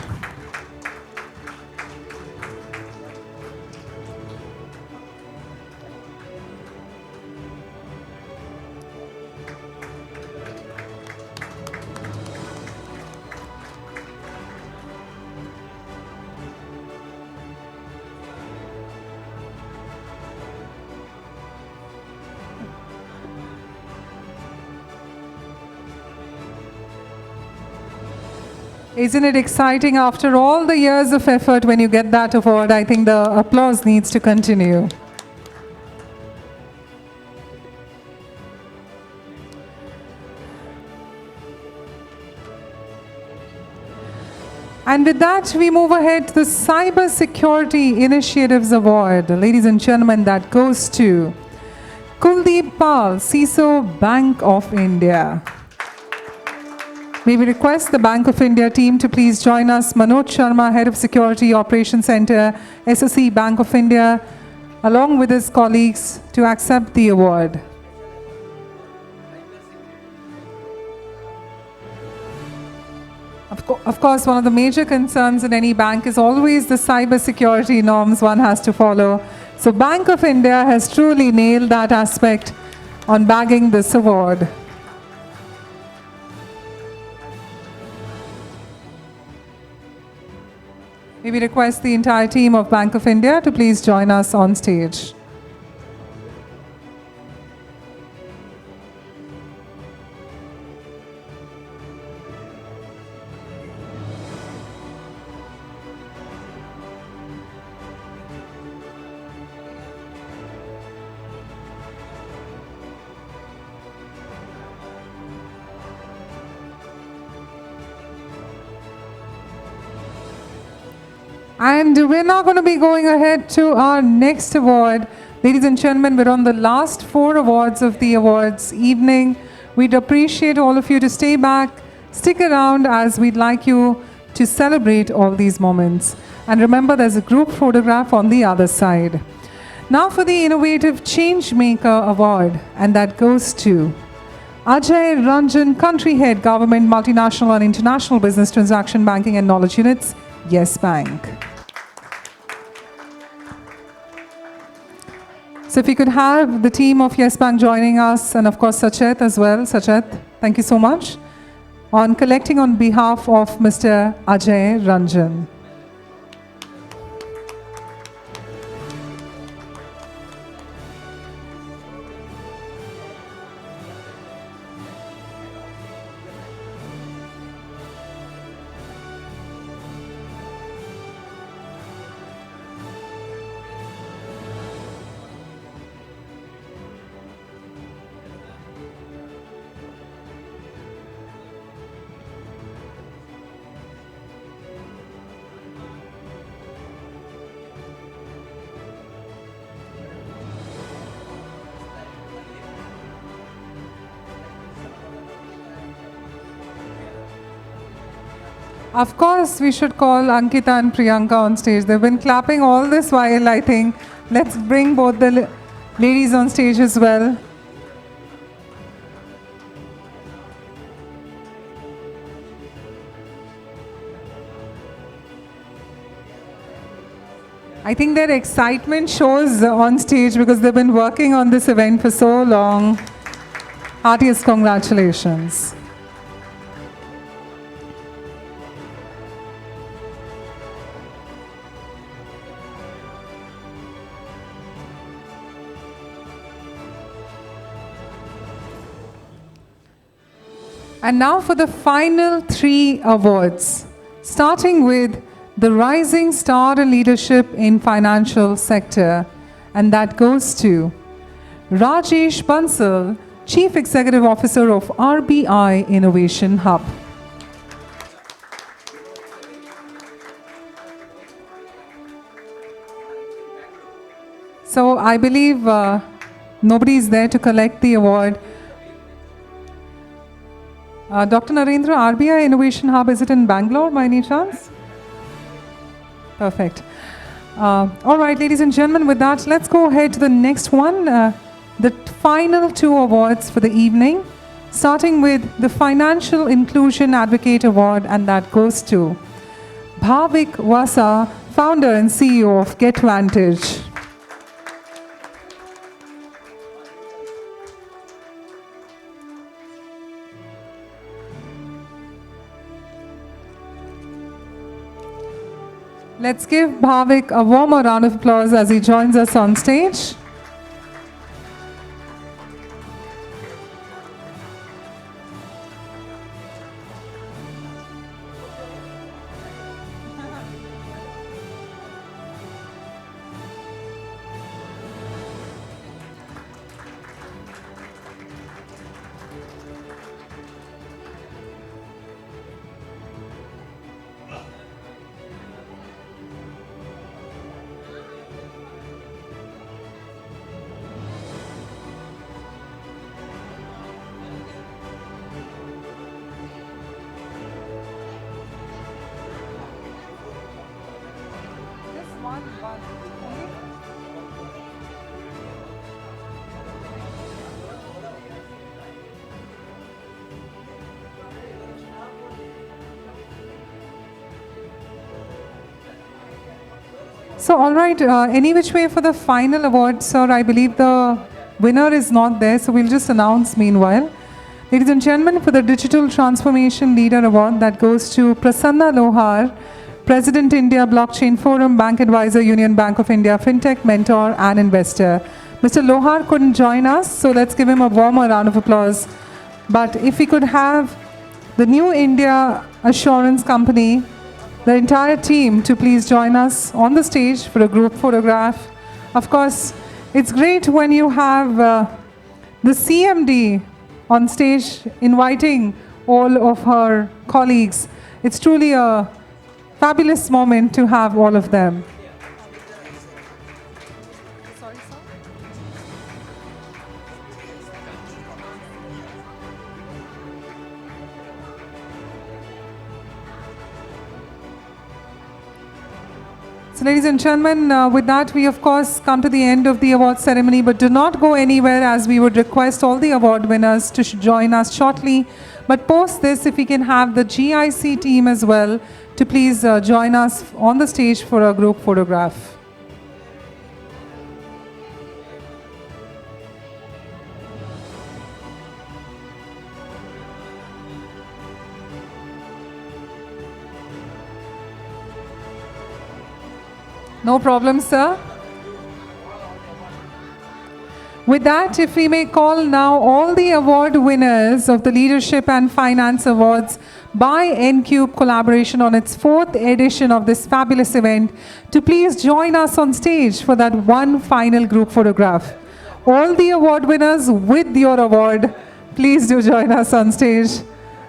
Speaker 1: Isn't it exciting after all the years of effort when you get that award? I think the applause needs to continue. And with that, we move ahead to the Cyber Security Initiatives Award. Ladies and gentlemen, that goes to Kuldeep Pal, CISO, Bank of India. May we request the Bank of India team to please join us. Manoj Sharma, Head of Security Operations Center, SOC, Bank of India, along with his colleagues to accept the award. Of course, one of the major concerns in any bank is always the cyber security norms one has to follow. So Bank of India has truly nailed that aspect on bagging this award. May we request the entire team of Bank of India to please join us on stage. And we're now going to be going ahead to our next award. Ladies and gentlemen, we're on the last 4 awards of the awards evening. We'd appreciate all of you to stay back, stick around, as we'd like you to celebrate all these moments. And remember, there's a group photograph on the other side. Now for the Innovative Changemaker Award, and that goes to Ajay Ranjan, Country Head, Government, Multinational and International Business Transaction Banking and Knowledge Units, Yes Bank. So if we could have the team of Yes Bank joining us, and of course Sachet as well. Sachet, thank you so much on collecting on behalf of Mr. Ajay Ranjan. Of course, we should call Ankita and Priyanka on stage. They've been clapping all this while, I think. Let's bring both the ladies on stage as well. I think their excitement shows on stage because they've been working on this event for so long. Heartiest congratulations. And now for the final 3 awards, starting with the Rising Star in Leadership in Financial Sector, and that goes to Rajesh Bansal, Chief Executive Officer of RBI Innovation Hub. So I believe nobody is there to collect the award. Dr. Narendra, RBI Innovation Hub, is it in Bangalore by any chance? Perfect. All right, ladies and gentlemen, with that, let's go ahead to the next one, the final 2 awards for the evening, starting with the Financial Inclusion Advocate Award, and that goes to Bhavik Vasa, Founder and CEO of GetVantage. Let's give Bhavik a warmer round of applause as he joins us on stage. So, all right, any which way for the final award, sir, I believe the winner is not there, so we'll just announce meanwhile. Ladies and gentlemen, for the Digital Transformation Leader Award, that goes to Prasanna Lohar, President India Blockchain Forum, Bank Advisor, Union Bank of India, FinTech Mentor and Investor. Mr. Lohar couldn't join us, so let's give him a warmer round of applause. But if we could have the New India Assurance Company, the entire team, to please join us on the stage for a group photograph. Of course, it's great when you have the CMD on stage inviting all of her colleagues. It's truly a fabulous moment to have all of them. So, ladies and gentlemen, with that, we of course come to the end of the award ceremony, but do not go anywhere, as we would request all the award winners to join us shortly. But post this, if we can have the GIC team as well to please join us on the stage for a group photograph. No problem, sir. With that, if we may call now all the award winners of the Leadership and Finance Awards by N-Cube Collaboration on its 4th edition of this fabulous event to please join us on stage for that one final group photograph. All the award winners with your award, please do join us on stage.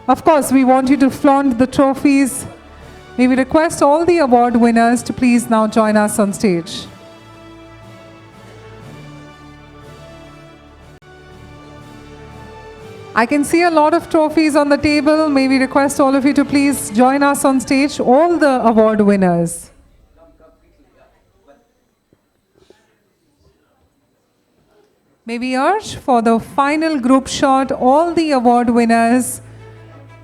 Speaker 1: Of course, we want you to flaunt the trophies. May we request all the award winners to please now join us on stage. I can see a lot of trophies on the table. May we request all of you to please join us on stage, all the award winners. May we urge for the final group shot all the award winners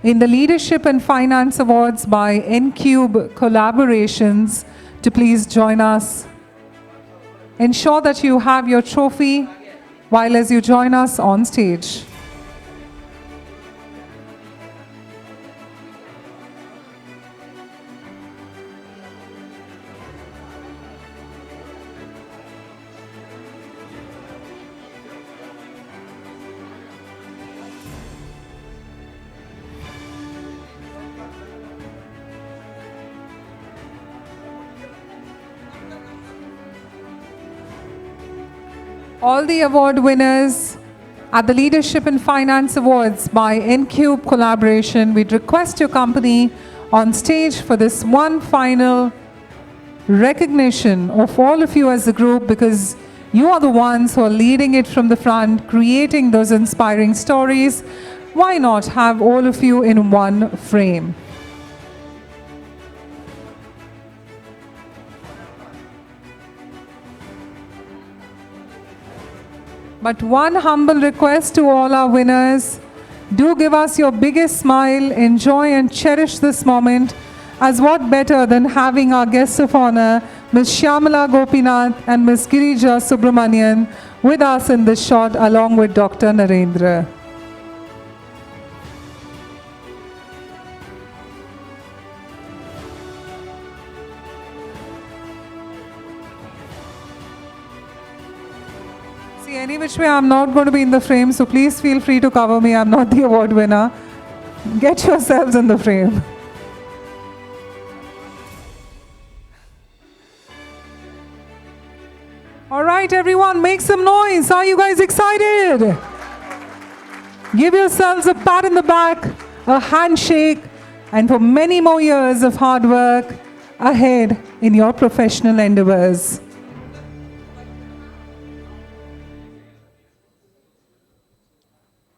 Speaker 1: in the Leadership and Finance Awards by N-Cube Collaborations to please join us. Ensure that you have your trophy while as you join us on stage. All the award winners at the Leadership and Finance Awards by N-Cube Collaboration, we'd request your company on stage for this one final recognition of all of you as a group, because you are the ones who are leading it from the front, creating those inspiring stories. Why not have all of you in one frame? But one humble request to all our winners, do give us your biggest smile, enjoy and cherish this moment, as what better than having our guests of honor, Ms. Shyamala Gopinath and Ms. Girija Subramanian with us in this shot along with Dr. Narendra. Any which way, I'm not going to be in the frame, so please feel free to cover me. I'm not the award winner. Get yourselves in the frame. All right, everyone, make some noise. Are you guys excited? Give yourselves a pat in the back, a handshake, and for many more years of hard work ahead in your professional endeavors.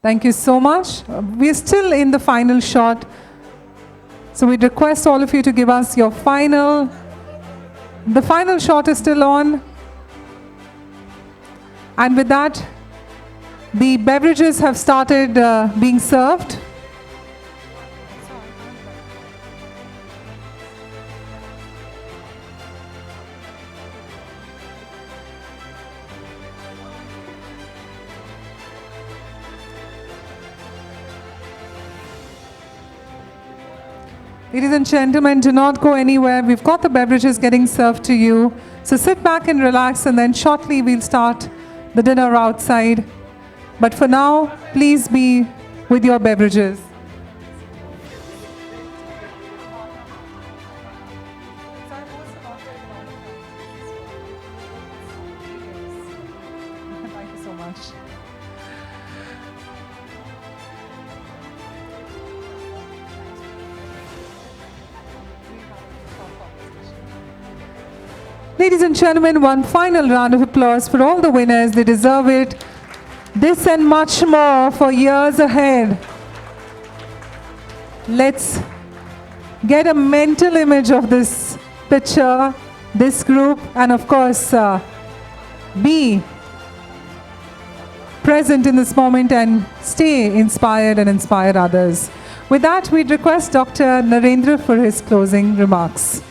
Speaker 1: Thank you so much. We're still in the final shot. So we'd request all of you to give us your final The final shot is still on. And with that, the beverages have started being served. Ladies and gentlemen, do not go anywhere. We've got the beverages getting served to you. So sit back and relax, and then shortly we'll start the dinner outside. But for now, please be with your beverages. Thank you so much. Ladies and gentlemen, one final round of applause for all the winners. They deserve it. This and much more for years ahead. Let's get a mental image of this picture, this group, and of course, be present in this moment and stay inspired and inspire others. With that, we'd request Dr. Narendra for his closing remarks.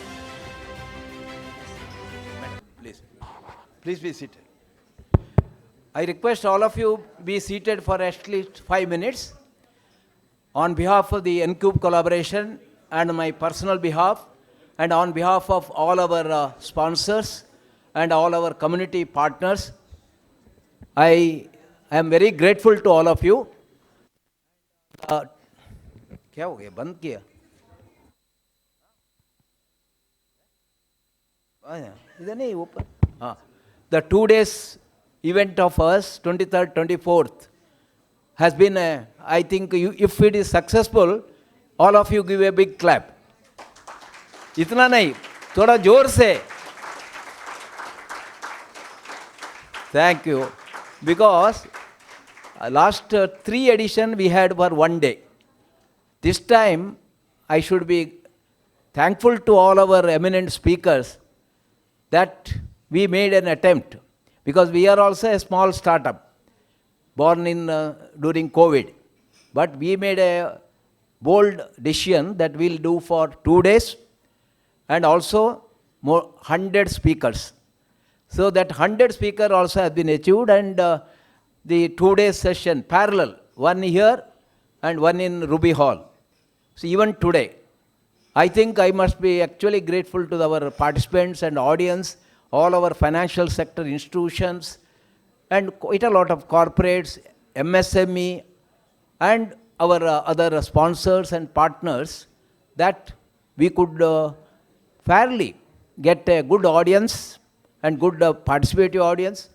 Speaker 4: Please be seated. I request all of you be seated for at least 5 minutes. On behalf of the N-Cube collaboration and my personal behalf, and on behalf of all our sponsors and all our community partners, I am very grateful to all of you. क्या हो गया? बंद किया? इधर नहीं ऊपर. हाँ. The 2 days event of us, 23rd, 24th, has been, I think, if it is successful, all of you give a big clap. इतना नहीं, थोड़ा जोर से. Thank you. Because last 3 editions we had for 1 day. This time, I should be thankful to all our eminent speakers that we made an attempt, because we are also a small startup born in during COVID. But we made a bold decision that we'll do for 2 days and also more 100 speakers. So that 100 speaker also has been achieved, and the 2 day session parallel, one here and one in Ruby Hall. So even today, I think I must be actually grateful to our participants and audience, all our financial sector institutions, and quite a lot of corporates, MSME, and our other sponsors and partners, that we could fairly get a good audience and good participative audience.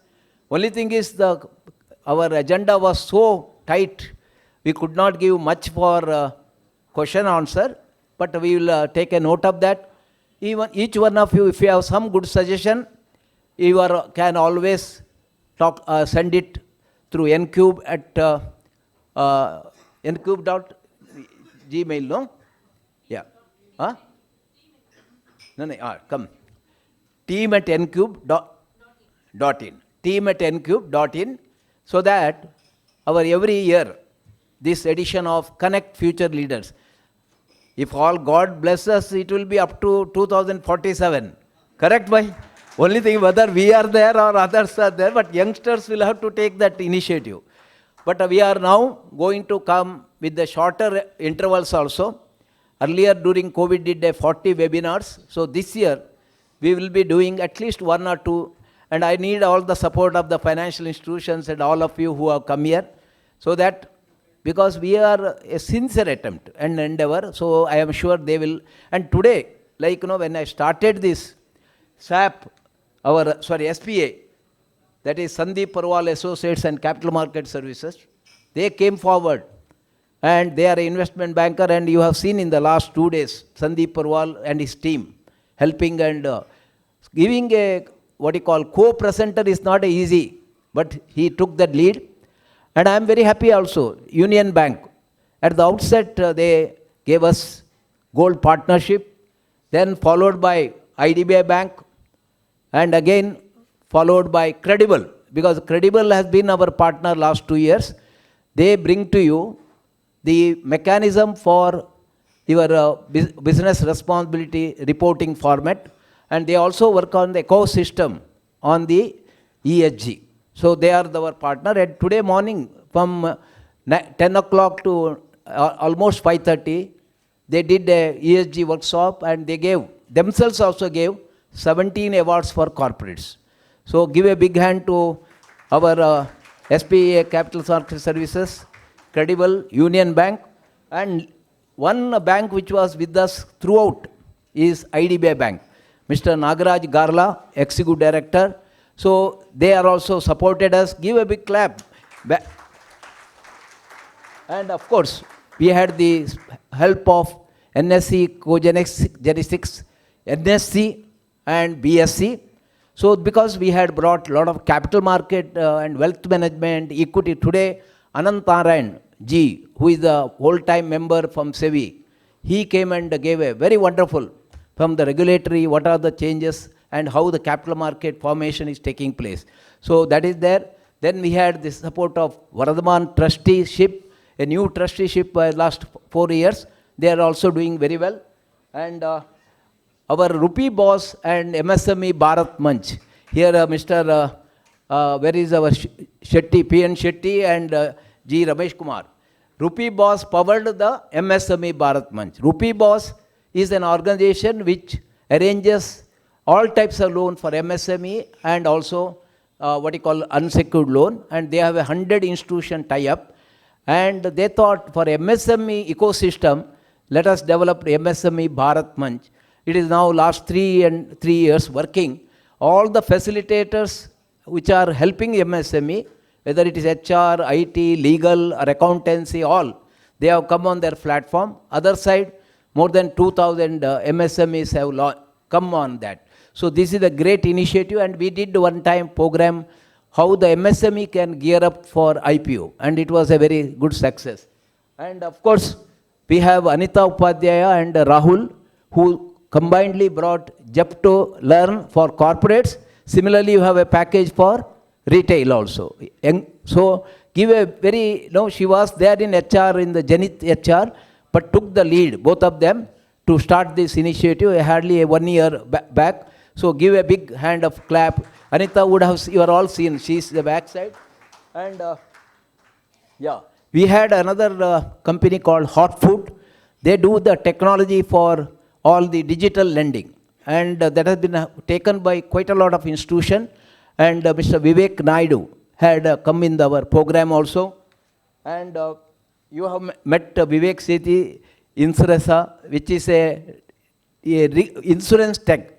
Speaker 4: Only thing is our agenda was so tight, we could not give much for question answer, but we will take a note of that. Even each one of you, if you have some good suggestion, you can always send it through N-Cube at ncube.gmail, no? Yeah. Huh? No, come. Team at ncube.in. Team at ncube.in, so that our every year, this edition of Connect Future Leaders, if all God bless us, it will be up to 2047. Correct, bhai? Only thing whether we are there or others are there, but youngsters will have to take that initiative. But we are now going to come with the shorter intervals also. Earlier during COVID did 40 webinars. So this year we will be doing at least 1 or 2. And I need all the support of the financial institutions and all of you who have come here. So that, because we are a sincere attempt and endeavor, so I am sure they will. And today, like when I started this SAP, SPA, that is Sandeep Parwal Associates and Capital Market Services, they came forward, and they are an investment banker, and you have seen in the last 2 days, Sandeep Parwal and his team helping and giving a, co-presenter is not easy, but he took that lead. And I am very happy also, Union Bank. At the outset, they gave us gold partnership, then followed by IDBI Bank, and again followed by Credible, because Credible has been our partner last 2 years. They bring to you the mechanism for your business responsibility reporting format, and they also work on the ecosystem on the ESG. So they are our partner, and today morning from 10 o'clock to almost 5:30, they did a ESG workshop, and they themselves also gave 17 awards for corporates. So give a big hand to our SPA Capital Market Services, Credible, Union Bank, and one bank which was with us throughout is IDBI Bank. Mr. Nagaraj Garla, Executive Director. So they are also supported us. Give a big clap. And of course, we had the help of NSC, Cogenetics, NSC and BSC. So because we had brought a lot of capital market and wealth management, equity. Today, Anant Narayan Ji, who is a whole-time member from SEBI, he came and gave a very wonderful from the regulatory, what are the changes and how the capital market formation is taking place. So that is there. Then we had the support of Vardhaman trusteeship, a new trusteeship last 4 years. They are also doing very well. And our Rupee Boss and MSME Bharat Manch. Here Mr. Where is our Shetty, P.N. Shetty and G. Ramesh Kumar. Rupee Boss powered the MSME Bharat Manch. Rupee Boss is an organization which arranges all types of loan for MSME and also what you call unsecured loan, and they have 100 institution tie-up, and they thought for MSME ecosystem, let us develop MSME Bharat Manch. It is now last 3 years working. All the facilitators which are helping MSME, whether it is HR, IT, legal or accountancy, all, they have come on their platform. Other side, more than 2,000 MSMEs have come on that. So this is a great initiative, and we did one time program how the MSME can gear up for IPO, and it was a very good success. And of course, we have Anita Upadhyaya and Rahul, who combinedly brought Jepto Learn for corporates. Similarly, you have a package for retail also. And so give a very, she was there in HR, in the Zenith HR, but took the lead, both of them, to start this initiative hardly 1 year back. So give a big hand of clap. Anita would have, you are all seen, she's the backside. And yeah, we had another company called Hot Food. They do the technology for all the digital lending. And that has been taken by quite a lot of institutions. And Mr. Vivek Naidu had come in our program also. And you have met Vivek Sethi Insuresa, which is a insurance tech,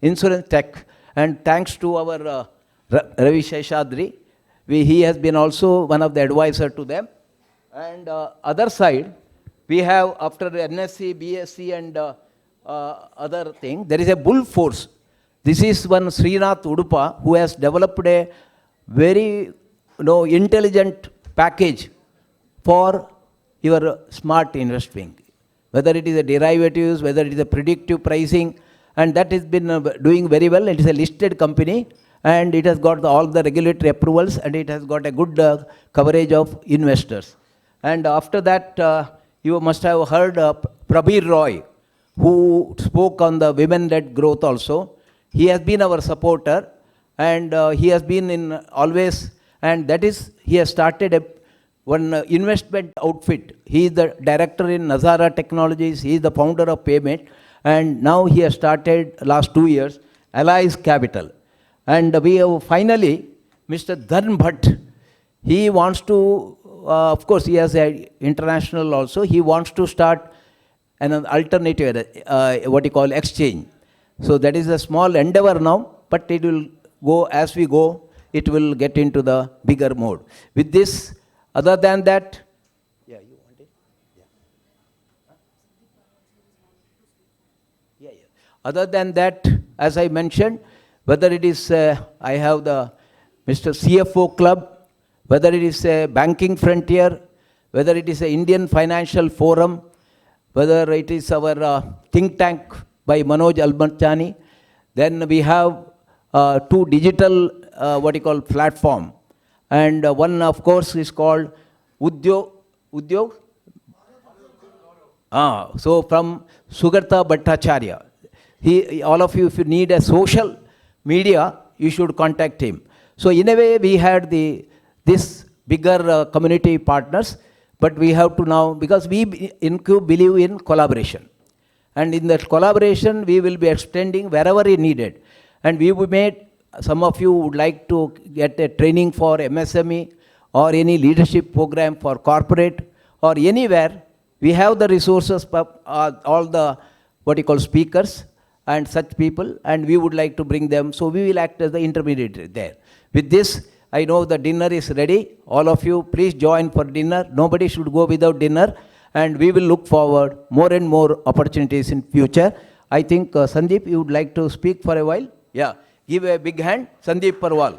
Speaker 4: insurance tech. And thanks to our Ravi Sheshadri, he has been also one of the advisors to them. And other side, we have after NSC, BSc and other thing, there is a Bull Force. This is one Srinath Udupa who has developed a very intelligent package for your smart investing. Whether it is a derivatives, whether it is a predictive pricing, and that has been doing very well. It is a listed company, and it has got all the regulatory approvals, and it has got a good coverage of investors. And after that, you must have heard Prabir Roy, who spoke on the women-led growth also. He has been our supporter, and he has been in always, and that is, he has started one investment outfit. He is the director in Nazara Technologies, he is the founder of Payment, and now he has started last 2 years, Allies Capital. And we have finally, Mr. Dhan Bhatt, he wants to, of course he has an international also, he wants to start an alternative, what you call exchange. So that is a small endeavor now, but it will go as we go, it will get into the bigger mode. With this, other than that, yeah, you want it? Yeah. Huh? Yeah, yeah. Other than that, as I mentioned, whether it is, I have the Mr. CFO Club, whether it is a Banking Frontier, whether it is a Indian Financial Forum, whether it is our think tank by Manoj Albanchani, Then we have two digital, what you call, platform. And one, of course, is called Udyog. So from Sugarta Bhattacharya. All of you, if you need a social media, you should contact him. So in a way, we had this bigger community partners, but we have to now, because we in Cube believe in collaboration. And in that collaboration, we will be extending wherever it needed. And we made, some of you would like to get a training for MSME or any leadership program for corporate or anywhere. We have the resources, all the, what you call, speakers and such people, and we would like to bring them. So we will act as the intermediary there. With this, I know the dinner is ready. All of you, please join for dinner. Nobody should go without dinner. And we will look forward more and more opportunities in future. I think, Sandeep, you would like to speak for a while? Yeah. Give a big hand, Sandeep Parwal.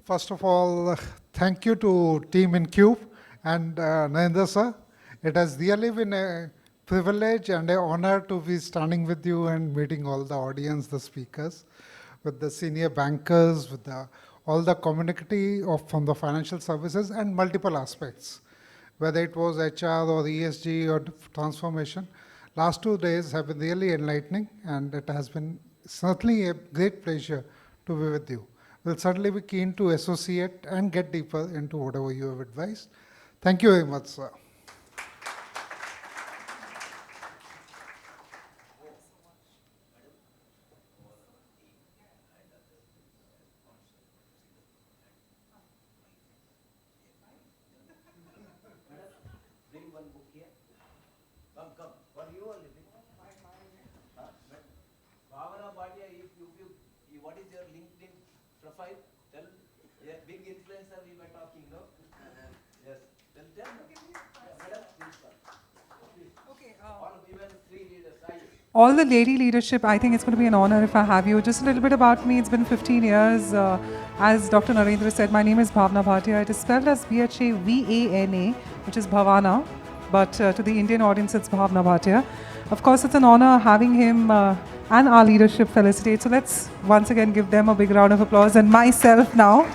Speaker 5: First of all, thank you to Team InCube and Narendra sir. It has really been a privilege and an honor to be standing with you and meeting all the audience, the speakers, with the senior bankers, with all the community from the financial services and multiple aspects, whether it was HR or ESG or transformation. Last 2 days have been really enlightening, and it has been certainly a great pleasure to be with you. We'll certainly be keen to associate and get deeper into whatever you have advised. Thank you very much, sir.
Speaker 4: What is your LinkedIn profile? Tell, yeah, big influencer we were talking, no? Yes. Tell me. Madam, please come.
Speaker 1: Okay.
Speaker 4: All women, 3 leaders.
Speaker 1: All the lady leadership, I think it's going to be an honor if I have you. Just a little bit about me. It's been 15 years. As Dr. Narendra said, my name is Bhavna Bhatia. It is spelled as Bhavana, which is Bhavana. But to the Indian audience, it's Bhavna Bhatia. Of course, it's an honor having him and our leadership felicitate. So let's once again give them a big round of applause, and myself now.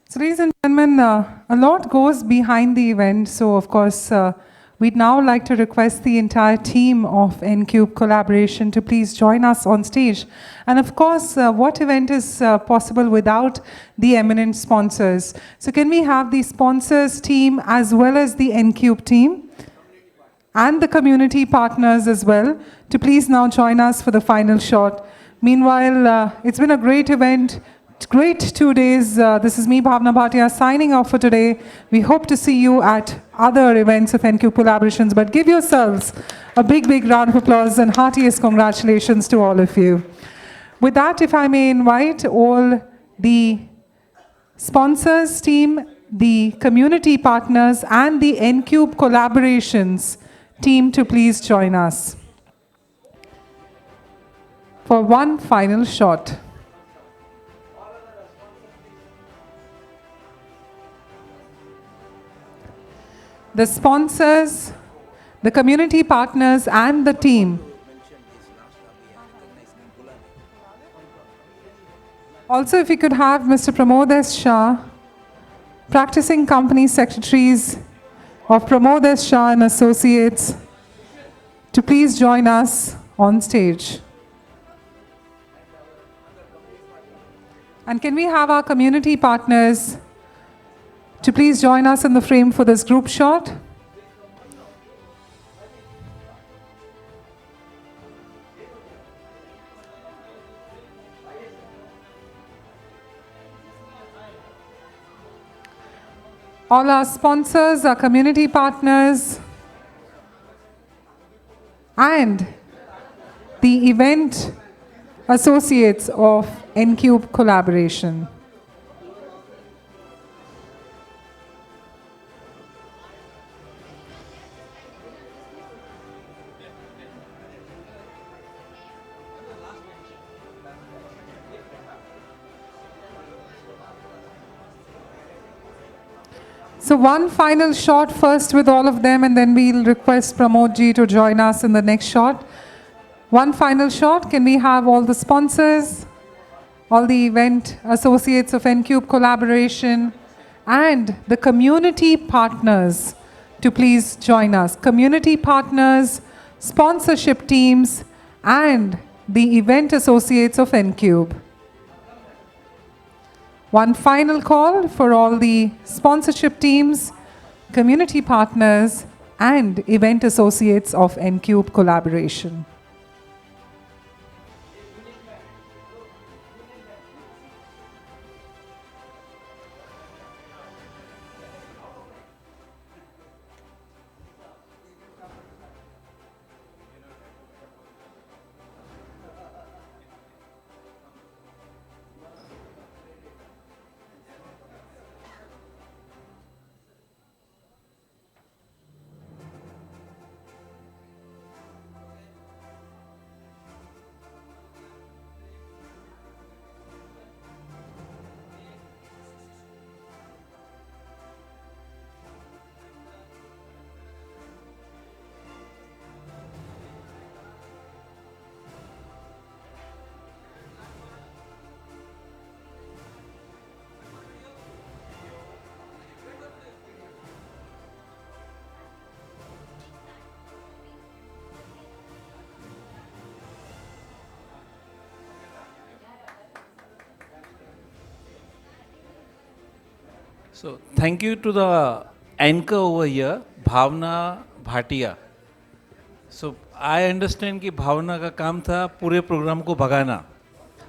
Speaker 1: So ladies and gentlemen, a lot goes behind the event. So of course, we'd now like to request the entire team of NCube Collaboration to please join us on stage. And of course, what event is possible without the eminent sponsors? So can we have the sponsors team as well as the NCube team and the community partners as well to please now join us for the final shot. Meanwhile, it's been a great event. Great 2 days. This is me, Bhavna Bhatia, signing off for today. We hope to see you at other events of NCube Collaborations, but give yourselves a big, big round of applause and heartiest congratulations to all of you. With that, if I may invite all the sponsors team, the community partners, and the NCube Collaborations team to please join us for one final shot. the sponsors, the community partners, and the team. Also, if we could have Mr. Pramod S. Shah, practicing company secretaries of Pramod S. Shah and Associates, to please join us on stage. And can we have our community partners to please join us in the frame for this group shot? All our sponsors, our community partners, and the event associates of N-Cube collaboration. So one final shot first with all of them, and then we'll request Pramod ji to join us in the next shot. One final shot. Can we have all the sponsors, all the event associates of N-Cube collaboration, and the community partners to please join us. Community partners, sponsorship teams, and the event associates of N-Cube. One final call for all the sponsorship teams, community partners, and event associates of N-Cube collaboration.
Speaker 6: So thank you to the anchor over here, Bhavna Bhatia. So I understand कि भावना का काम था पूरे programme को भगाना.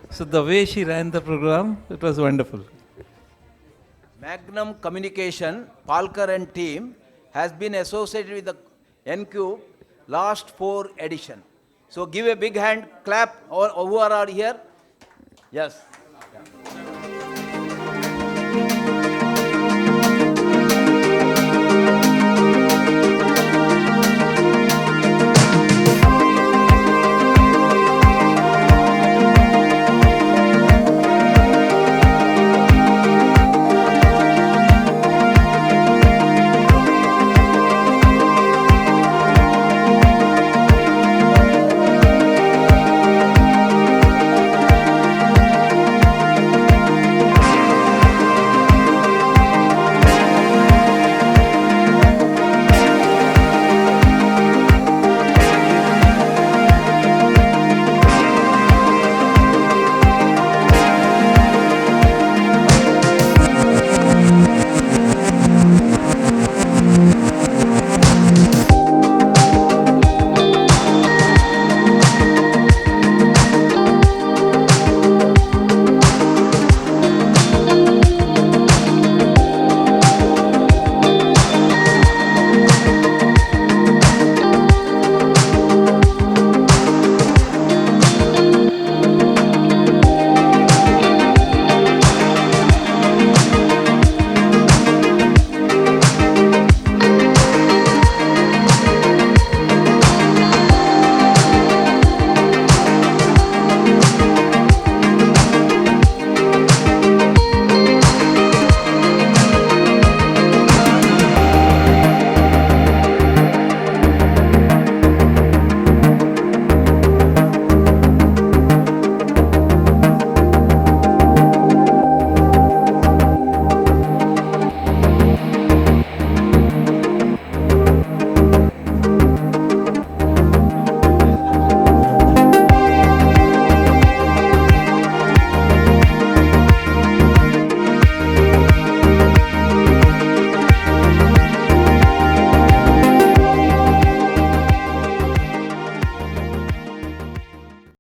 Speaker 6: So the way she ran the program, it was wonderful.
Speaker 4: Magnum Communication, Palkar and team has been associated with the N-Cube last 4 edition. So give a big hand clap or who are here. Yes.